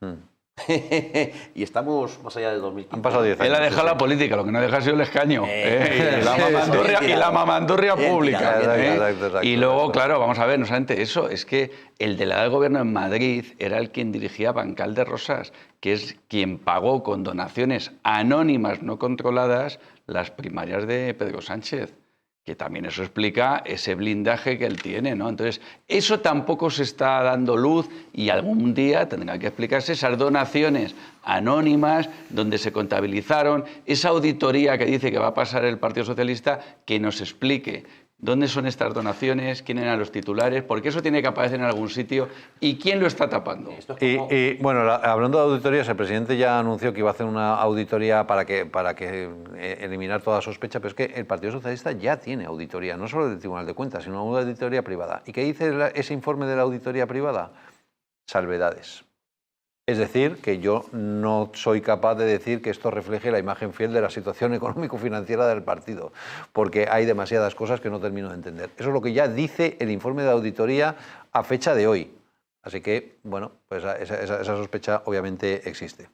Y estamos más allá del 2015. Han pasado 10 años. Él ha dejado sí, la sí. política, lo que no deja ha sido el escaño. Y la sí, mamandurria, bien y la tirado. mamandurria Bien pública. tirado, bien tirado. Exacto, Y luego, exacto. claro, vamos a ver, no solamente eso, es que el delegado del gobierno en Madrid era el quien dirigía Bancal de Rosas, que es quien pagó con donaciones anónimas no controladas las primarias de Pedro Sánchez. Que también eso explica ese blindaje que él tiene, ¿no? Entonces, eso tampoco se está dando luz y algún día tendrá que explicarse esas donaciones anónimas donde se contabilizaron, esa auditoría que dice que va a pasar el Partido Socialista, que nos explique dónde son estas donaciones, quién eran los titulares, porque eso tiene que aparecer en algún sitio y quién lo está tapando. Esto es como- Y, bueno, hablando de auditorías, el presidente ya anunció que iba a hacer una auditoría para que eliminar toda sospecha, pero es que el Partido Socialista ya tiene auditoría, no solo del Tribunal de Cuentas, sino una auditoría privada. ¿Y qué dice ese informe de la auditoría privada? Salvedades. Es decir, que yo no soy capaz de decir que esto refleje la imagen fiel de la situación económico-financiera del partido, porque hay demasiadas cosas que no termino de entender. Eso es lo que ya dice el informe de auditoría a fecha de hoy. Así que, bueno, pues esa sospecha obviamente existe.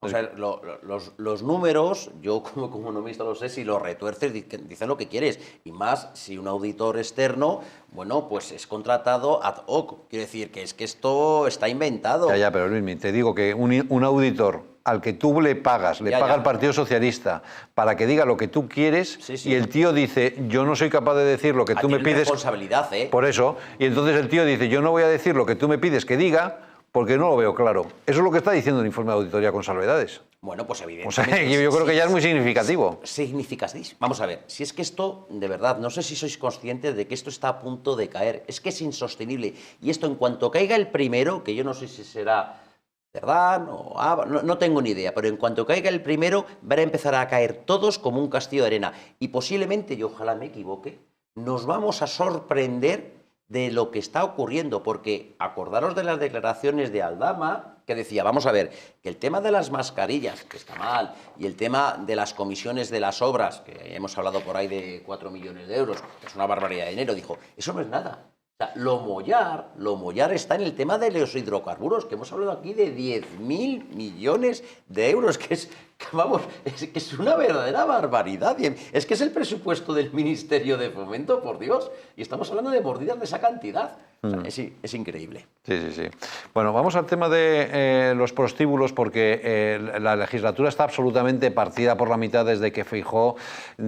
O sea, los números, yo como economista lo sé, si los retuerces dicen lo que quieres. Y más si un auditor externo, bueno, pues es contratado ad hoc. Quiero decir que es que esto está inventado. Ya, pero Luismi, te digo que un auditor al que tú le pagas, Ya. paga al Partido Socialista para que diga lo que tú quieres, Sí, sí. y el tío dice, yo no soy capaz de decir lo que tú me Tiene pides. responsabilidad, ¿eh? Por eso, y entonces el tío dice, yo no voy a decir lo que tú me pides que diga, porque no lo veo claro. Eso es lo que está diciendo el informe de auditoría con salvedades. Bueno, pues O evidentemente... sea, yo creo que ya es muy significativo. Significatísimo. Vamos a ver, si es que esto, de verdad, no sé si sois conscientes de que esto está a punto de caer, es que es insostenible. Y esto, en cuanto caiga el primero, que yo no sé si será Cerdán o no tengo ni idea, pero en cuanto caiga el primero, van a empezar a caer todos como un castillo de arena. Y posiblemente, y ojalá me equivoque, nos vamos a sorprender de lo que está ocurriendo, porque acordaros de las declaraciones de Aldama, que decía, vamos a ver, que el tema de las mascarillas, que está mal, y el tema de las comisiones de las obras, que hemos hablado por ahí de 4 millones de euros, que es una barbaridad de dinero, dijo, eso no es nada. O sea, lo mollar está en el tema de los hidrocarburos, que hemos hablado aquí de 10.000 millones de euros, que es, vamos, que es una verdadera barbaridad. Es que es el presupuesto del Ministerio de Fomento, por Dios, y estamos hablando de mordidas de esa cantidad. O sea, es increíble. Sí. Bueno, vamos al tema de los prostíbulos, porque la legislatura está absolutamente partida por la mitad desde que Feijóo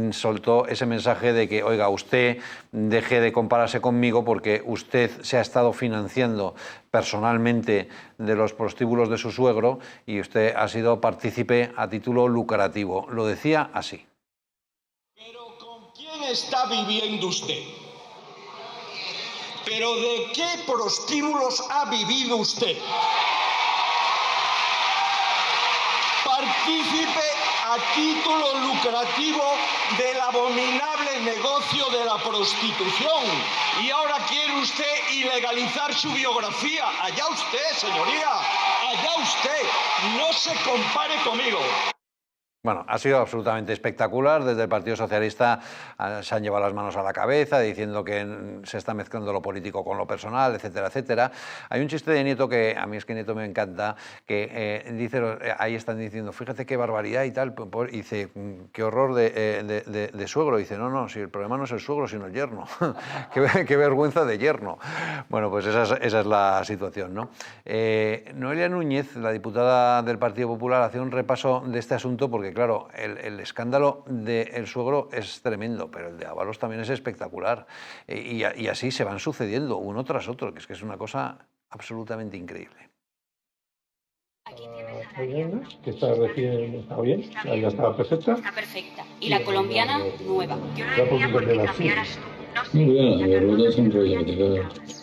soltó ese mensaje de que, oiga, usted deje de compararse conmigo porque usted se ha estado financiando personalmente de los prostíbulos de su suegro y usted ha sido partícipe a título lucrativo. Lo decía así. Pero ¿con quién está viviendo usted? ¿Pero de qué prostíbulos ha vivido usted? Partícipe a título lucrativo del abominable negocio de la prostitución. Y ahora quiere usted ilegalizar su biografía. Allá usted, señoría. Allá usted. No se compare conmigo. Bueno, ha sido absolutamente espectacular. Desde el Partido Socialista se han llevado las manos a la cabeza diciendo que se está mezclando lo político con lo personal, etcétera, etcétera. Hay un chiste de Nieto que a mí es que Nieto me encanta, que dice, ahí están diciendo, fíjate qué barbaridad y tal, y dice, qué horror de suegro. Y dice, no, si el problema no es el suegro, sino el yerno. qué vergüenza de yerno. Bueno, pues esa es la situación, ¿no? Noelia Núñez, la diputada del Partido Popular, hacía un repaso de este asunto porque, claro, el escándalo del suegro es tremendo, pero el de Ábalos también es espectacular. Y así se van sucediendo uno tras otro, que es una cosa absolutamente increíble. Muy bien, que está recién, está bien, ya está perfecta. Está perfecta. Y la colombiana, nueva. Yo no Ya decía por porque las cambiaras tú. No sé. Muy bien, la los dos son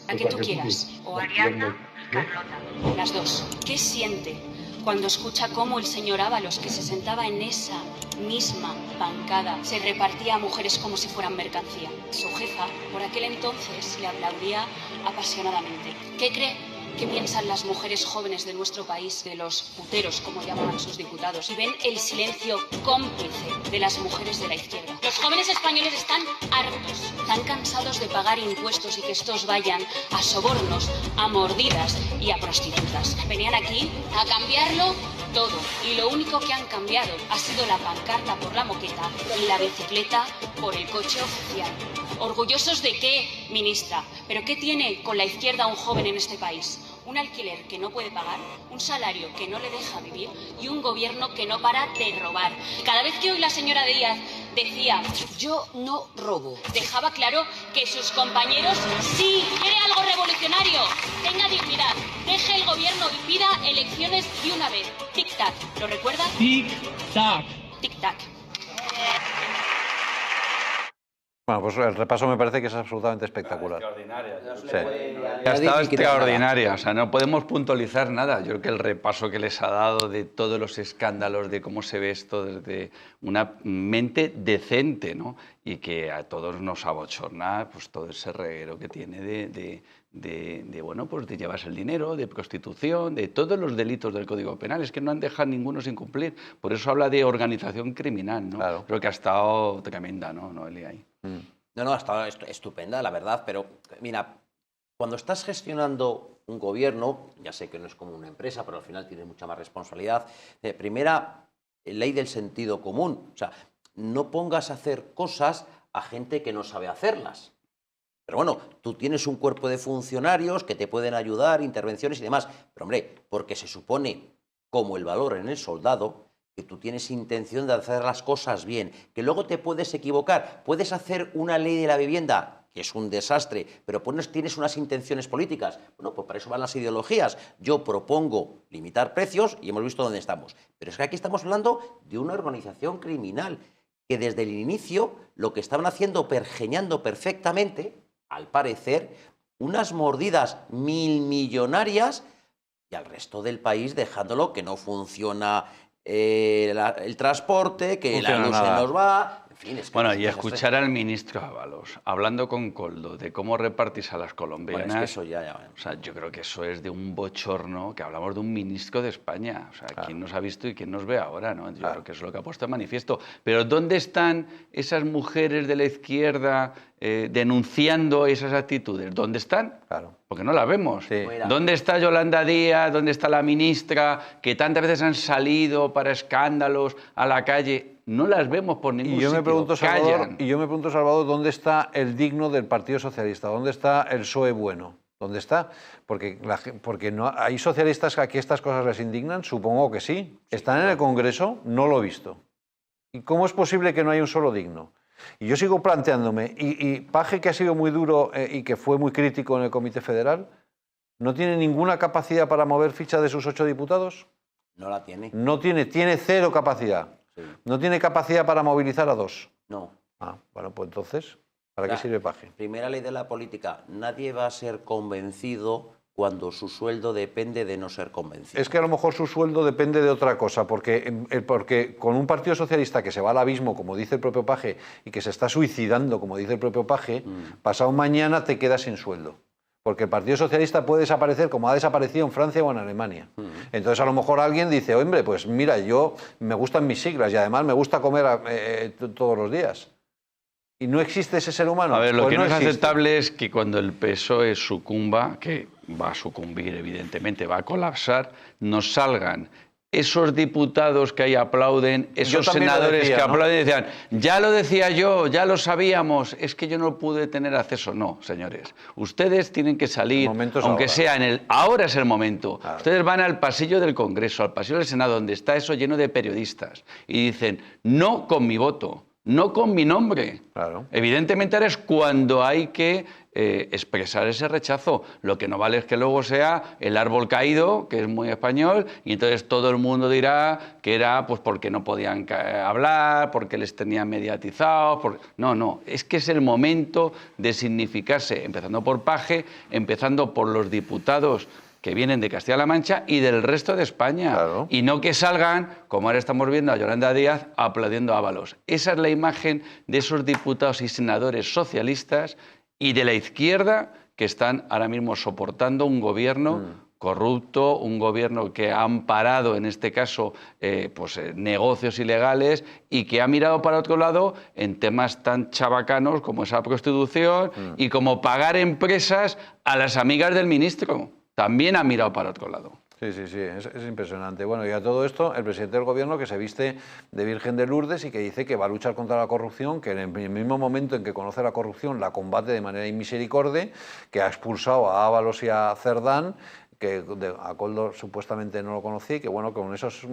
La que tú quieras. O Ariadna y Carlota. Las dos. ¿Qué siente cuando escucha cómo el señor Ábalos, que se sentaba en esa misma bancada, se repartía a mujeres como si fueran mercancía? Su jefa, por aquel entonces, le aplaudía apasionadamente. ¿Qué cree que piensan las mujeres jóvenes de nuestro país, de los puteros, como llaman a sus diputados? Y ven el silencio cómplice de las mujeres de la izquierda. Los jóvenes españoles están hartos, están cansados de pagar impuestos y que estos vayan a sobornos, a mordidas y a prostitutas. Venían aquí a cambiarlo todo, y lo único que han cambiado ha sido la pancarta por la moqueta y la bicicleta por el coche oficial. ¿Orgullosos de qué, ministra? ¿Pero qué tiene con la izquierda un joven en este país? Un alquiler que no puede pagar, un salario que no le deja vivir y un gobierno que no para de robar. Cada vez que hoy la señora Díaz decía, yo no robo, dejaba claro que sus compañeros sí, quiere algo revolucionario, tenga dignidad, deje el gobierno y pida elecciones de una vez. Tic-tac, ¿lo recuerda? Tic-tac. Tic-tac. Bueno, pues el repaso me parece que es absolutamente espectacular. Ha estado extraordinaria, o sea, no podemos puntualizar nada. Yo creo que el repaso que les ha dado de todos los escándalos, de cómo se ve esto desde una mente decente, ¿no? Y que a todos nos abochorna pues todo ese reguero que tiene bueno, pues de llevarse el dinero, de prostitución, de todos los delitos del Código Penal. Es que no han dejado ninguno sin cumplir. Por eso habla de organización criminal, ¿no? Claro. Creo que ha estado tremenda, ¿no, Noelia? Ahí. No, ha estado estupenda, la verdad, pero mira, cuando estás gestionando un gobierno, ya sé que no es como una empresa, pero al final tienes mucha más responsabilidad. Primera, ley del sentido común. O sea, no pongas a hacer cosas a gente que no sabe hacerlas. Pero bueno, tú tienes un cuerpo de funcionarios que te pueden ayudar, intervenciones y demás. Pero hombre, porque se supone, como el valor en el soldado, que tú tienes intención de hacer las cosas bien, que luego te puedes equivocar. Puedes hacer una ley de la vivienda que es un desastre, pero pues tienes unas intenciones políticas. Bueno, pues para eso van las ideologías. Yo propongo limitar precios y hemos visto dónde estamos. Pero es que aquí estamos hablando de una organización criminal que desde el inicio lo que estaban haciendo, pergeñando perfectamente, al parecer, unas mordidas millonarias y al resto del país dejándolo que no funciona el transporte, que la luz se nos va... En fin, es que bueno, y escuchar al ministro Ábalos hablando con Koldo de cómo repartís a las colombianas... Bueno, es que eso ya... O sea, yo creo que eso es de un bochorno, que hablamos de un ministro de España. O sea, claro. ¿Quién nos ha visto y quién nos ve ahora? ¿No? Yo creo que eso es lo que ha puesto en manifiesto. Pero ¿dónde están esas mujeres de la izquierda denunciando esas actitudes? ¿Dónde están? Claro. Porque no las vemos. Sí. ¿Dónde está Yolanda Díaz? ¿Dónde está la ministra? Que tantas veces han salido para escándalos a la calle. No las vemos por ningún sitio. Me pregunto, Salvador, ¿dónde está el digno del Partido Socialista? ¿Dónde está el PSOE bueno? ¿Dónde está? Porque no, ¿hay socialistas que aquí estas cosas les indignan? Supongo que sí. ¿Están en el Congreso? No lo he visto. ¿Y cómo es posible que no haya un solo digno? Y yo sigo planteándome, y Paje, que ha sido muy duro y que fue muy crítico en el Comité Federal, ¿no tiene ninguna capacidad para mover ficha de sus 8 diputados? No la tiene. No tiene, tiene cero capacidad. Sí. No tiene capacidad para movilizar a 2. No. Ah, bueno, pues entonces, ¿para qué sirve Paje? Primera ley de la política, nadie va a ser convencido cuando su sueldo depende de no ser convencido. Es que a lo mejor su sueldo depende de otra cosa, porque con un Partido Socialista que se va al abismo, como dice el propio Paje, y que se está suicidando, como dice el propio Paje, pasado mañana te quedas sin sueldo. Porque el Partido Socialista puede desaparecer como ha desaparecido en Francia o en Alemania. Entonces a lo mejor alguien dice, hombre, pues mira, yo me gustan mis siglas y además me gusta comer todos los días. ¿Y no existe ese ser humano? A ver, lo pues que no es existe. aceptable es que cuando el PSOE sucumba, que va a sucumbir evidentemente, va a colapsar, nos salgan esos diputados que ahí aplauden, esos senadores que aplauden y decían, ya lo decía yo, ya lo sabíamos, es que yo no pude tener acceso. No, señores, ustedes tienen que salir, aunque ahora. sea en el... Ahora es el momento. Claro. Ustedes van al pasillo del Congreso, al pasillo del Senado, donde está eso lleno de periodistas, y dicen, no con mi voto, no con mi nombre. Claro. Evidentemente ahora es cuando hay que expresar ese rechazo. Lo que no vale es que luego sea el árbol caído, que es muy español, y entonces todo el mundo dirá que era pues porque no podían hablar, porque les tenían mediatizados. No, es que es el momento de significarse, empezando por Paje, empezando por los diputados que vienen de Castilla-La Mancha y del resto de España. Claro. Y no que salgan, como ahora estamos viendo a Yolanda Díaz, aplaudiendo a Ábalos. Esa es la imagen de esos diputados y senadores socialistas y de la izquierda que están ahora mismo soportando un gobierno corrupto, un gobierno que ha amparado, en este caso, negocios ilegales y que ha mirado para otro lado en temas tan chabacanos como esa prostitución y como pagar empresas a las amigas del ministro. También ha mirado para otro lado. Sí, es impresionante. Bueno, y a todo esto, el presidente del gobierno que se viste de Virgen de Lourdes y que dice que va a luchar contra la corrupción, que en el mismo momento en que conoce la corrupción la combate de manera inmisericorde, que ha expulsado a Ábalos y a Cerdán, que a Koldo supuestamente no lo conocía y que bueno, con esas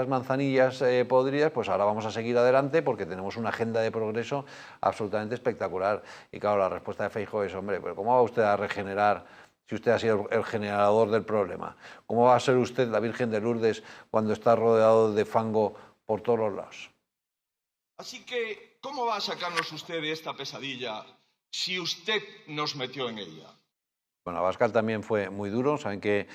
manzanillas podridas, pues ahora vamos a seguir adelante porque tenemos una agenda de progreso absolutamente espectacular. Y claro, la respuesta de Feijóo es, hombre, pero ¿cómo va usted a regenerar si usted ha sido el generador del problema? ¿Cómo va a ser usted la Virgen de Lourdes cuando está rodeado de fango por todos los lados? Así que, ¿cómo va a sacarnos usted de esta pesadilla si usted nos metió en ella? Bueno, Abascal también fue muy duro, saben que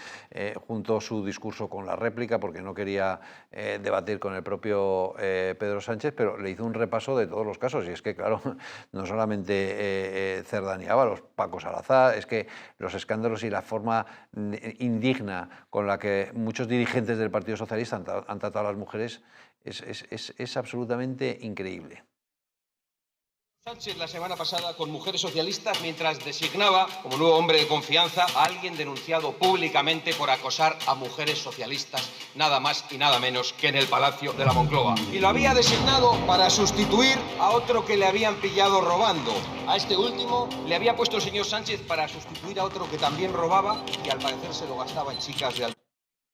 juntó su discurso con la réplica porque no quería debatir con el propio Pedro Sánchez, pero le hizo un repaso de todos los casos y es que, claro, no solamente Cerdán y Ábalos, Paco Salazar, es que los escándalos y la forma indigna con la que muchos dirigentes del Partido Socialista han tratado a las mujeres es absolutamente increíble. Sánchez la semana pasada con mujeres socialistas mientras designaba como nuevo hombre de confianza a alguien denunciado públicamente por acosar a mujeres socialistas, nada más y nada menos que en el Palacio de la Moncloa. Y lo había designado para sustituir a otro que le habían pillado robando. A este último le había puesto el señor Sánchez para sustituir a otro que también robaba y al parecer se lo gastaba en chicas de alto.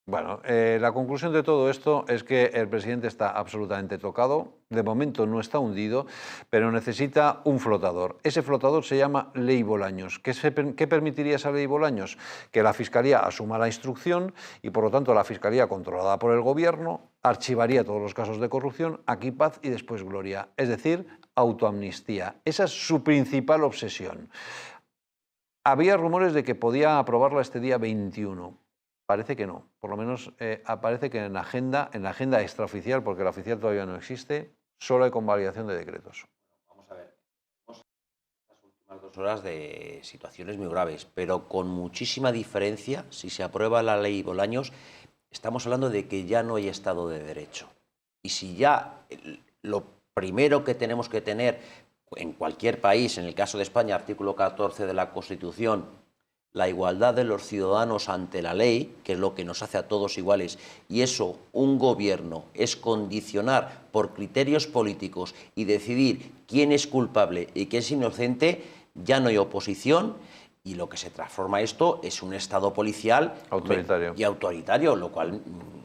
Bueno, la conclusión de todo esto es que el presidente está absolutamente tocado, de momento no está hundido, pero necesita un flotador. Ese flotador se llama Ley Bolaños. ¿Qué permitiría esa Ley Bolaños? Que la Fiscalía asuma la instrucción y, por lo tanto, la Fiscalía, controlada por el Gobierno, archivaría todos los casos de corrupción, aquí paz y después gloria, es decir, autoamnistía. Esa es su principal obsesión. Había rumores de que podía aprobarla este día 21. Parece que no, por lo menos aparece que en la agenda extraoficial, porque la oficial todavía no existe, solo hay convalidación de decretos. Vamos a ver, tenemos las últimas 2 horas de situaciones muy graves, pero con muchísima diferencia. Si se aprueba la ley Bolaños, estamos hablando de que ya no hay Estado de Derecho. Y si ya lo primero que tenemos que tener en cualquier país, en el caso de España, artículo 14 de la Constitución, la igualdad de los ciudadanos ante la ley, que es lo que nos hace a todos iguales, y eso un gobierno es condicionar por criterios políticos y decidir quién es culpable y quién es inocente, ya no hay oposición y lo que se transforma esto es un Estado policial y autoritario, lo cual,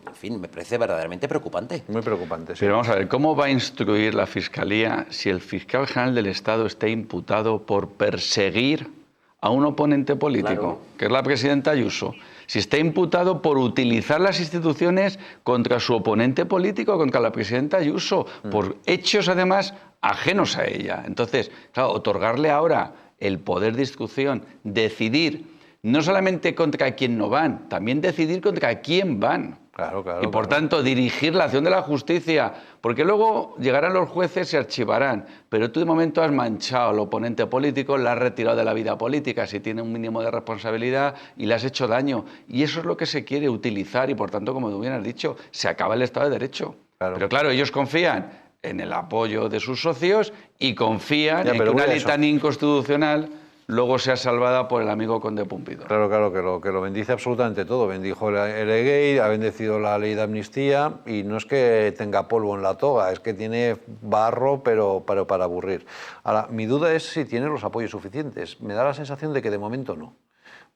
en fin, me parece verdaderamente preocupante. Muy preocupante, sí. Pero vamos a ver, ¿cómo va a instruir la Fiscalía si el fiscal general del Estado está imputado por perseguir a un oponente político, claro, que es la presidenta Ayuso? Si está imputado por utilizar las instituciones contra su oponente político, contra la presidenta Ayuso, por hechos además ajenos a ella. Entonces, claro, otorgarle ahora el poder de instrucción, decidir no solamente contra quién no van, también decidir contra quién van. Claro, y por tanto dirigir la acción de la justicia, porque luego llegarán los jueces y archivarán, pero tú de momento has manchado al oponente político, le has retirado de la vida política si tiene un mínimo de responsabilidad y le has hecho daño, y eso es lo que se quiere utilizar y por tanto, como tú bien has dicho, se acaba el Estado de Derecho. Claro. Pero claro, ellos confían en el apoyo de sus socios y confían en que una ley tan inconstitucional luego sea salvada por el amigo conde Pumpido. Claro, que lo bendice absolutamente todo. Bendijo el gay, ha bendecido la ley de amnistía y no es que tenga polvo en la toga, es que tiene barro, pero para aburrir. Ahora, mi duda es si tiene los apoyos suficientes. Me da la sensación de que de momento no.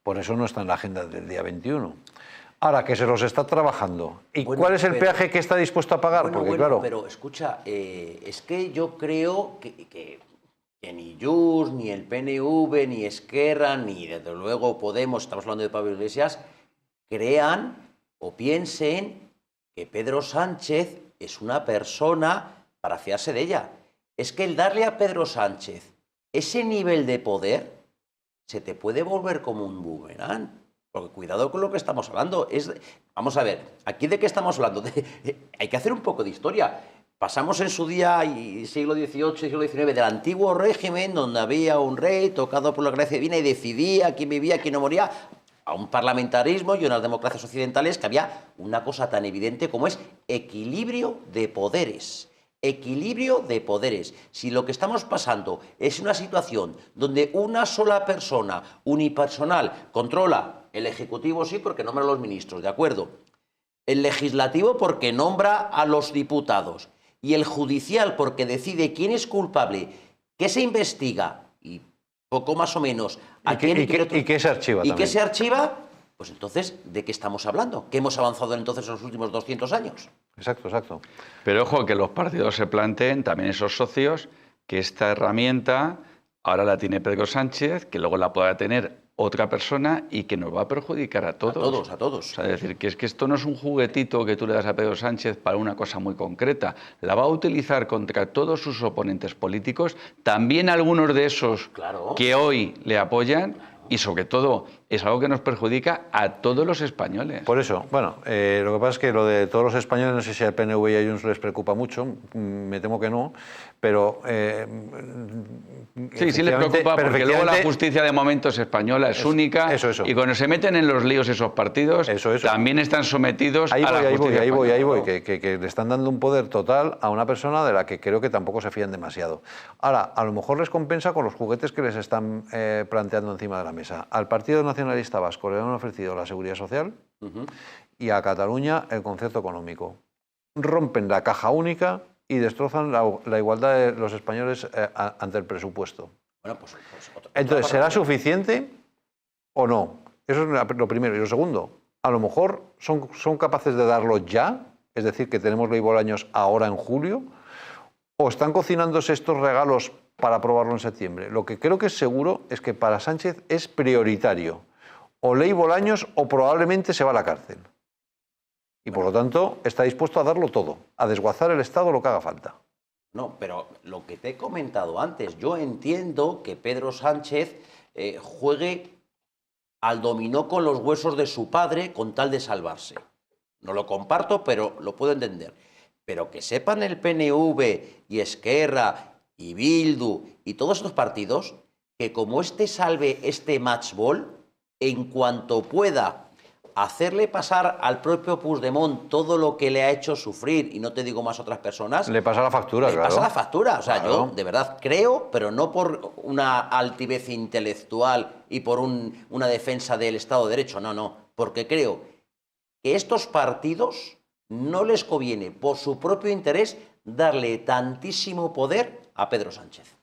Por eso no está en la agenda del día 21. Ahora, que se los está trabajando. ¿Y cuál es el peaje que está dispuesto a pagar? Porque, claro, pero escucha, es que yo creo que ni Junts, ni el PNV, ni Esquerra, ni desde luego Podemos, estamos hablando de Pablo Iglesias, crean o piensen que Pedro Sánchez es una persona para fiarse de ella. Es que el darle a Pedro Sánchez ese nivel de poder se te puede volver como un boomerang. Porque cuidado con lo que estamos hablando. Vamos a ver, ¿aquí de qué estamos hablando? Hay que hacer un poco de historia. Pasamos en su día, siglo XVIII, siglo XIX, del antiguo régimen, donde había un rey tocado por la gracia divina y decidía quién vivía, quién no moría, a un parlamentarismo y unas democracias occidentales que había una cosa tan evidente como es equilibrio de poderes. Equilibrio de poderes. Si lo que estamos pasando es una situación donde una sola persona unipersonal controla el Ejecutivo, sí, porque nombra a los ministros, ¿de acuerdo? El Legislativo porque nombra a los diputados. Y el judicial porque decide quién es culpable, qué se investiga y poco más o menos a quién y qué se archiva y también. qué se archiva, pues entonces, ¿de qué estamos hablando? ¿Qué hemos avanzado entonces en los últimos 200 años? Exacto. Pero ojo, que los partidos se planteen, también esos socios, que esta herramienta ahora la tiene Pedro Sánchez, que luego la pueda tener otra persona y que nos va a perjudicar a todos. A todos. O sea, es decir, que es que esto no es un juguetito que tú le das a Pedro Sánchez para una cosa muy concreta. La va a utilizar contra todos sus oponentes políticos, también algunos de esos que hoy le apoyan y sobre todo es algo que nos perjudica a todos los españoles. Por eso, bueno, lo que pasa es que lo de todos los españoles, no sé si al PNV y a Junts les preocupa mucho, me temo que no, pero... sí les preocupa porque luego la justicia de momento es española, es única, y cuando se meten en los líos esos partidos, también están sometidos a la justicia española. Ahí voy, que le están dando un poder total a una persona de la que creo que tampoco se fían demasiado. Ahora, a lo mejor les compensa con los juguetes que les están planteando encima de la mesa. Al Partido Nacionalista Vasco le han ofrecido la seguridad social y a Cataluña el concierto económico. Rompen la caja única y destrozan la igualdad de los españoles ante el presupuesto. Bueno, entonces, ¿será suficiente o no? Eso es lo primero. Y lo segundo, a lo mejor son capaces de darlo ya, es decir, que tenemos ley Bolaños ahora en julio, o están cocinándose estos regalos para aprobarlo en septiembre. Lo que creo que es seguro es que para Sánchez es prioritario o ley Bolaños o probablemente se va a la cárcel. Y por lo tanto está dispuesto a darlo todo, a desguazar el Estado lo que haga falta. No, pero lo que te he comentado antes, yo entiendo que Pedro Sánchez juegue al dominó con los huesos de su padre con tal de salvarse. No lo comparto, pero lo puedo entender. Pero que sepan el PNV y Esquerra y Bildu y todos estos partidos que como salve este matchball, en cuanto pueda hacerle pasar al propio Puigdemont todo lo que le ha hecho sufrir, y no te digo más otras personas... Le pasa la factura, claro. Le pasa la factura. O sea, claro. Yo de verdad creo, pero no por una altivez intelectual y por una defensa del Estado de Derecho, no. Porque creo que estos partidos no les conviene, por su propio interés, darle tantísimo poder a Pedro Sánchez.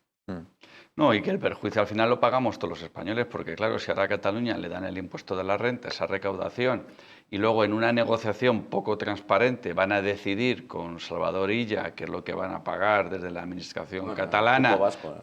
No, y que el perjuicio al final lo pagamos todos los españoles, porque claro, si ahora a Cataluña le dan el impuesto de la renta, esa recaudación, y luego en una negociación poco transparente van a decidir con Salvador Illa qué es lo que van a pagar desde la administración catalana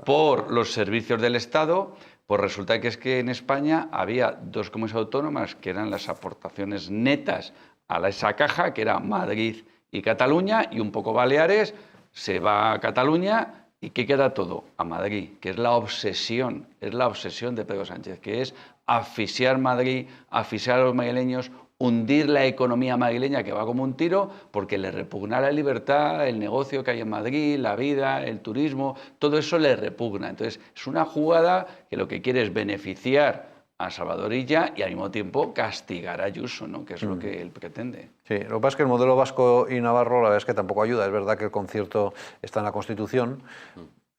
por los servicios del Estado, pues resulta que es que en España había dos comunidades autónomas que eran las aportaciones netas a esa caja, que era Madrid y Cataluña, y un poco Baleares, se va a Cataluña. ¿Y qué queda todo? A Madrid, que es la obsesión de Pedro Sánchez, que es asfixiar Madrid, asfixiar a los madrileños, hundir la economía madrileña que va como un tiro, porque le repugna la libertad, el negocio que hay en Madrid, la vida, el turismo, todo eso le repugna. Entonces, es una jugada que lo que quiere es beneficiar a Salvador Illa y al mismo tiempo castigar a Ayuso, ¿no? Que es lo que él pretende. Sí, lo que pasa es que el modelo vasco y navarro la verdad es que tampoco ayuda. Es verdad que el concierto está en la Constitución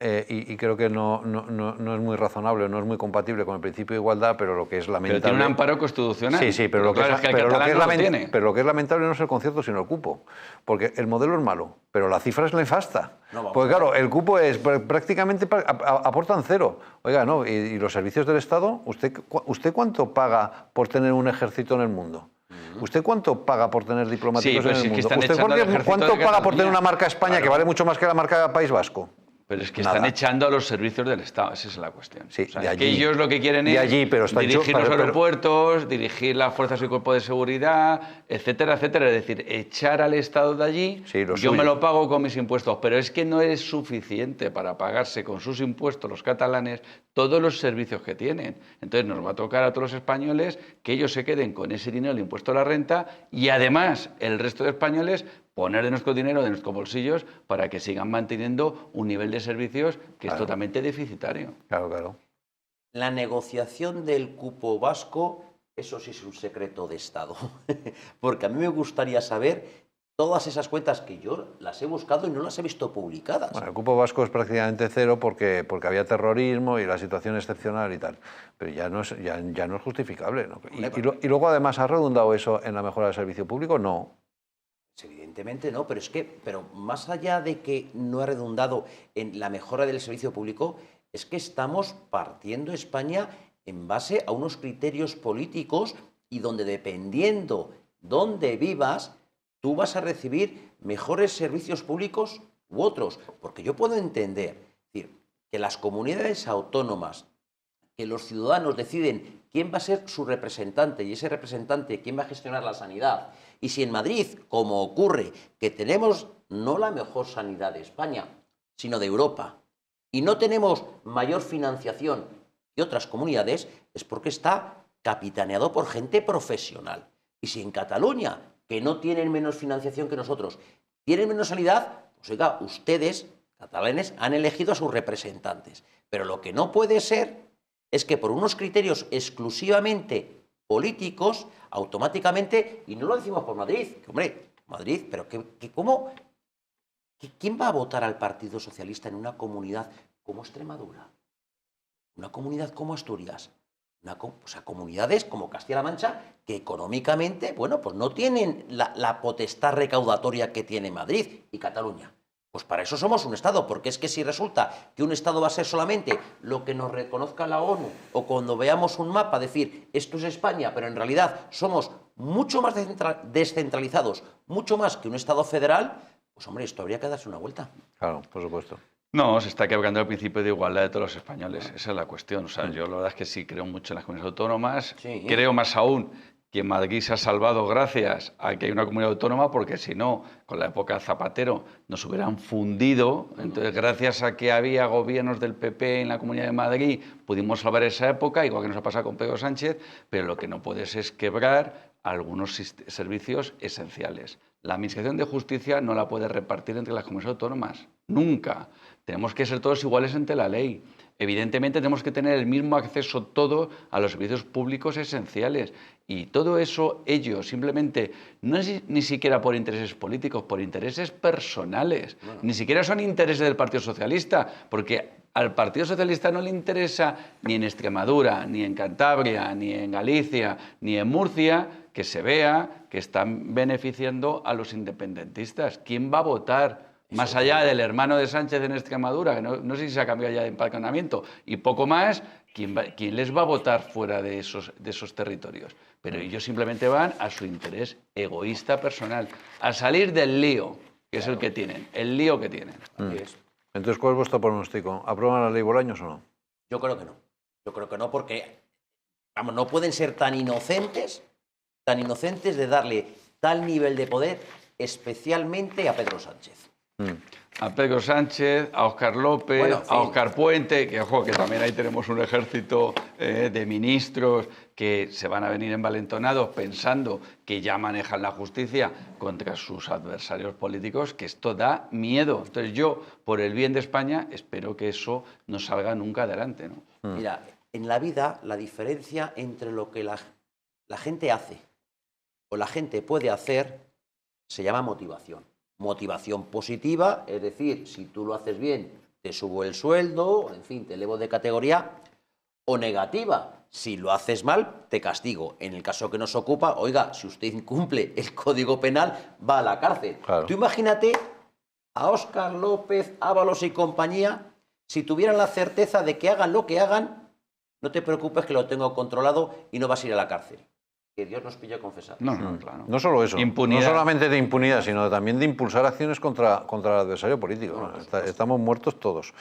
y creo que no es muy razonable, no es muy compatible con el principio de igualdad, pero lo que es lamentable... Pero tiene un amparo constitucional. Sí, pero lo que es lamentable no es el concierto, sino el cupo. Porque el modelo es malo, pero la cifra es nefasta. Porque claro, el cupo es prácticamente aportan cero. Oiga, no, y los servicios del Estado, ¿usted cuánto paga por tener un ejército en el mundo? ¿Usted cuánto paga por tener diplomáticos en el mundo? ¿Usted cuánto paga por tener una marca España que vale mucho más que la marca País Vasco? Pero es que están echando a los servicios del Estado, esa es la cuestión. Sí, o sea, que ellos lo que quieren es dirigir los aeropuertos, dirigir las fuerzas y cuerpos de seguridad, etcétera, etcétera. Es decir, echar al Estado de allí, yo me lo pago con mis impuestos, pero es que no es suficiente para pagarse con sus impuestos los catalanes todos los servicios que tienen. Entonces nos va a tocar a todos los españoles que ellos se queden con ese dinero del impuesto a la renta y además el resto de españoles poner de nuestro dinero, de nuestros bolsillos, para que sigan manteniendo un nivel de servicios que es totalmente deficitario. Claro. La negociación del cupo vasco, eso sí es un secreto de Estado. Porque a mí me gustaría saber todas esas cuentas que yo las he buscado y no las he visto publicadas. Bueno, el cupo vasco es prácticamente cero porque había terrorismo y la situación excepcional y tal. Pero ya no es justificable, ¿no? Y luego además, ¿ha redundado eso en la mejora del servicio público? No. Evidentemente no, pero más allá de que no ha redundado en la mejora del servicio público, es que estamos partiendo España en base a unos criterios políticos y donde dependiendo dónde vivas, tú vas a recibir mejores servicios públicos u otros. Porque yo puedo entender, es decir, que las comunidades autónomas, que los ciudadanos deciden quién va a ser su representante y ese representante quién va a gestionar la sanidad. Y si en Madrid, como ocurre, que tenemos no la mejor sanidad de España, sino de Europa, y no tenemos mayor financiación que otras comunidades, es porque está capitaneado por gente profesional. Y si en Cataluña, que no tienen menos financiación que nosotros, tienen menos sanidad, pues oiga, ustedes, catalanes, han elegido a sus representantes. Pero lo que no puede ser es que por unos criterios exclusivamente políticos, automáticamente, y no lo decimos por Madrid, que hombre, Madrid, pero ¿cómo? ¿Quién va a votar al Partido Socialista en una comunidad como Extremadura? Una comunidad como Asturias, o sea, comunidades como Castilla-La Mancha, que económicamente, bueno, pues no tienen la potestad recaudatoria que tiene Madrid y Cataluña. Pues para eso somos un Estado, porque es que si resulta que un Estado va a ser solamente lo que nos reconozca la ONU, o cuando veamos un mapa decir esto es España, pero en realidad somos mucho más descentralizados, mucho más que un Estado federal, pues hombre, esto habría que darse una vuelta. Claro, por supuesto. No, se está quebrando el principio de igualdad de todos los españoles. Esa es la cuestión. O sea, yo la verdad es que sí creo mucho en las comunidades autónomas. Sí. Creo más aún que Madrid se ha salvado gracias a que hay una comunidad autónoma, porque si no, con la época de Zapatero nos hubieran fundido. Entonces, gracias a que había gobiernos del PP en la Comunidad de Madrid, pudimos salvar esa época, igual que nos ha pasado con Pedro Sánchez, pero lo que no puedes es quebrar algunos servicios esenciales. La Administración de Justicia no la puede repartir entre las comunidades autónomas, nunca. Tenemos que ser todos iguales ante la ley. Evidentemente tenemos que tener el mismo acceso todos a los servicios públicos esenciales. Y todo eso ellos simplemente, no es ni siquiera por intereses políticos, por intereses personales. Ni siquiera son intereses del Partido Socialista, porque al Partido Socialista no le interesa ni en Extremadura, ni en Cantabria, ni en Galicia, ni en Murcia, que se vea que están beneficiando a los independentistas. ¿Quién va a votar? Más allá del hermano de Sánchez en Extremadura, que no sé si se ha cambiado ya de empadronamiento, y poco más, ¿quién les va a votar fuera de esos territorios? Pero ellos simplemente van a su interés egoísta personal, a salir del lío, que es el que tienen, el lío que tienen. Entonces, ¿cuál es vuestro pronóstico? ¿Aprueban la ley Bolaños o no? Yo creo que no. Yo creo que no, porque vamos, no pueden ser tan inocentes de darle tal nivel de poder, especialmente a Pedro Sánchez. A Pedro Sánchez, a Óscar López, Bueno, en fin. a Óscar Puente, que ojo, que también ahí tenemos un ejército de ministros que se van a venir envalentonados pensando que ya manejan la justicia contra sus adversarios políticos, que esto da miedo. Entonces yo, por el bien de España, espero que eso no salga nunca adelante, ¿no? Mira, en la vida la diferencia entre lo que la gente hace o la gente puede hacer se llama motivación. Motivación positiva, es decir, si tú lo haces bien, te subo el sueldo, en fin, te elevo de categoría, o negativa, si lo haces mal, te castigo. En el caso que nos ocupa, oiga, si usted incumple el Código Penal, va a la cárcel. Claro. Tú imagínate a Óscar López, Ábalos y compañía, si tuvieran la certeza de que hagan lo que hagan, no te preocupes que lo tengo controlado y no vas a ir a la cárcel. Que Dios nos pille confesados. No, claro. No solo eso, Impunidad. no solamente de impunidad, sino también de impulsar acciones contra el adversario político. Estamos muertos todos.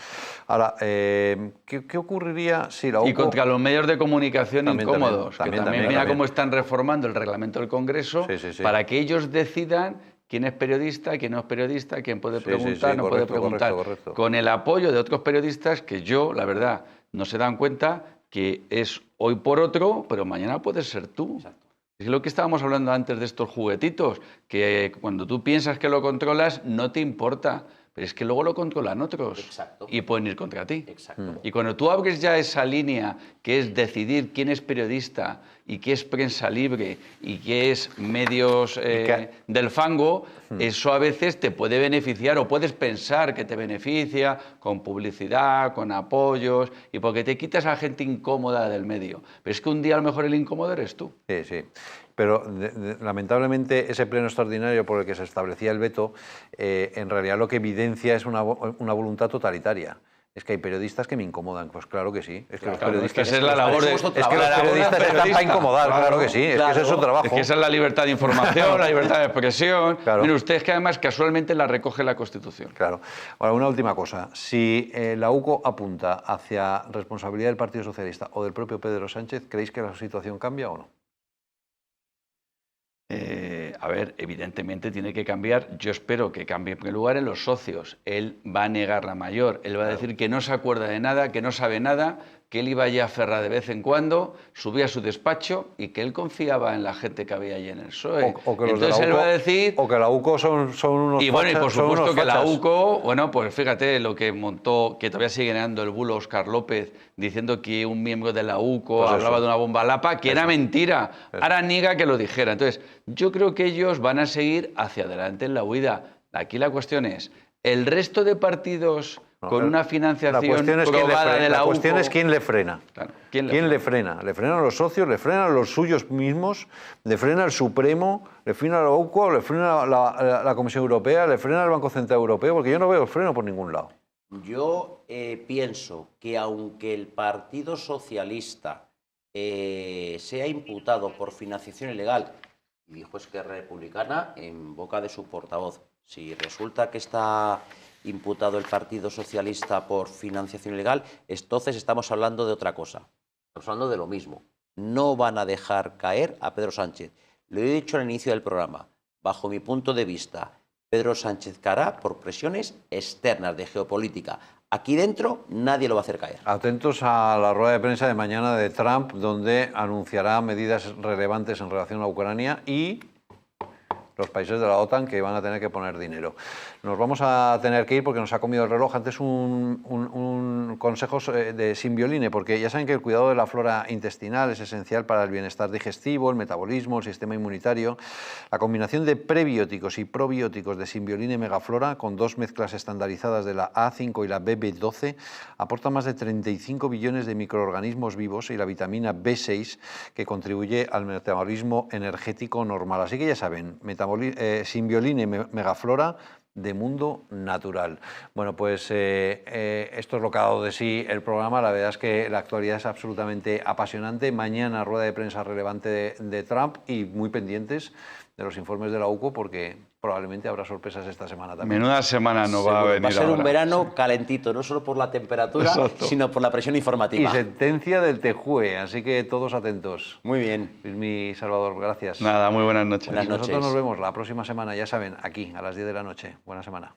Ahora, ¿qué ocurriría si la UCO... Y contra los medios de comunicación También, incómodos, también, que mira cómo están reformando el reglamento del Congreso para que ellos decidan quién es periodista, quién no es periodista, quién puede preguntar, no puede preguntar. Correcto. Con el apoyo de otros periodistas que yo, la verdad, no se dan cuenta que es hoy por otro, pero mañana puedes ser tú. Exacto. Es lo que estábamos hablando antes de estos juguetitos, que cuando tú piensas que lo controlas, no te importa, pero es que luego lo controlan otros. Exacto. Y pueden ir contra ti. Exacto. Y cuando tú abres ya esa línea, que es decidir quién es periodista y qué es prensa libre y qué es medios del fango, eso a veces te puede beneficiar o puedes pensar que te beneficia con publicidad, con apoyos y porque te quitas a gente incómoda del medio. Pero es que un día a lo mejor el incómodo eres tú. Sí, sí. Pero lamentablemente ese pleno extraordinario por el que se establecía el veto, en realidad lo que evidencia es una voluntad totalitaria. Es que hay periodistas que me incomodan, pues claro que sí. Es que los periodistas, es que esa es la labor de, es que los periodistas están para incomodar, claro que sí. Es que ese es su trabajo. Es que esa es la libertad de información, la libertad de expresión. Claro. Mire usted, es que además casualmente la recoge la Constitución. Claro. Ahora, una última cosa. Si la UCO apunta hacia responsabilidad del Partido Socialista o del propio Pedro Sánchez, ¿creéis que la situación cambia o no? A ver, evidentemente tiene que cambiar. Yo espero que cambie en primer lugar en los socios. Él va a negar la mayor. Él va a decir que no se acuerda de nada, que no sabe nada, que él iba allí a Ferra de vez en cuando, subía a su despacho y que él confiaba en la gente que había allí en el PSOE. O que los entonces de la él UCO, va a decir... O que la UCO son unos Y bueno, y por supuesto que la fachas. UCO, bueno, pues fíjate lo que montó, que todavía sigue ganando el bulo Óscar López, diciendo que un miembro de la UCO Pues hablaba eso. de una bomba lapa, que era mentira. Ahora niega que lo dijera. Entonces, yo creo que ellos van a seguir hacia adelante en la huida. Aquí la cuestión es, ¿el resto de partidos con una financiación probada de la UCO? La cuestión es quién le frena. Claro, ¿Quién le frena? ¿Le frenan los socios? ¿Le frenan los suyos mismos? ¿Le frena el Supremo? ¿Le frena la UCO? ¿Le frena la Comisión Europea? ¿Le frena el Banco Central Europeo? Porque yo no veo el freno por ningún lado. Yo pienso que aunque el Partido Socialista sea imputado por financiación ilegal, Y dijo Esquerra Republicana en boca de su portavoz. Si resulta que está imputado el Partido Socialista por financiación ilegal, entonces estamos hablando de otra cosa. Estamos hablando de lo mismo. No van a dejar caer a Pedro Sánchez. Lo he dicho al inicio del programa. Bajo mi punto de vista, Pedro Sánchez caerá por presiones externas de geopolítica. Aquí dentro nadie lo va a hacer caer. Atentos a la rueda de prensa de mañana de Trump, donde anunciará medidas relevantes en relación a Ucrania y los países de la OTAN que van a tener que poner dinero. Nos vamos a tener que ir porque nos ha comido el reloj. Antes un consejo de Simbioline, porque ya saben que el cuidado de la flora intestinal es esencial para el bienestar digestivo, el metabolismo, el sistema inmunitario. La combinación de prebióticos y probióticos de Simbioline Megaflora, con 2 mezclas estandarizadas de la A5 y la BB12, aporta más de 35 billones de microorganismos vivos y la vitamina B6, que contribuye al metabolismo energético normal. Así que ya saben, Simbioline Megaflora de Mundo Natural. Bueno, pues esto es lo que ha dado de sí el programa. La verdad es que la actualidad es absolutamente apasionante. Mañana rueda de prensa relevante de Trump y muy pendientes de los informes de la UCO porque probablemente habrá sorpresas esta semana también. Menuda semana no va a venir. Va a ser ahora. un verano calentito, no solo por la temperatura, sino por la presión informativa. Y sentencia del TJUE, así que todos atentos. Muy bien. Mi Salvador, gracias. Nada, muy buenas noches. Nosotros nos vemos la próxima semana, ya saben, aquí a las 10 de la noche. Buena semana.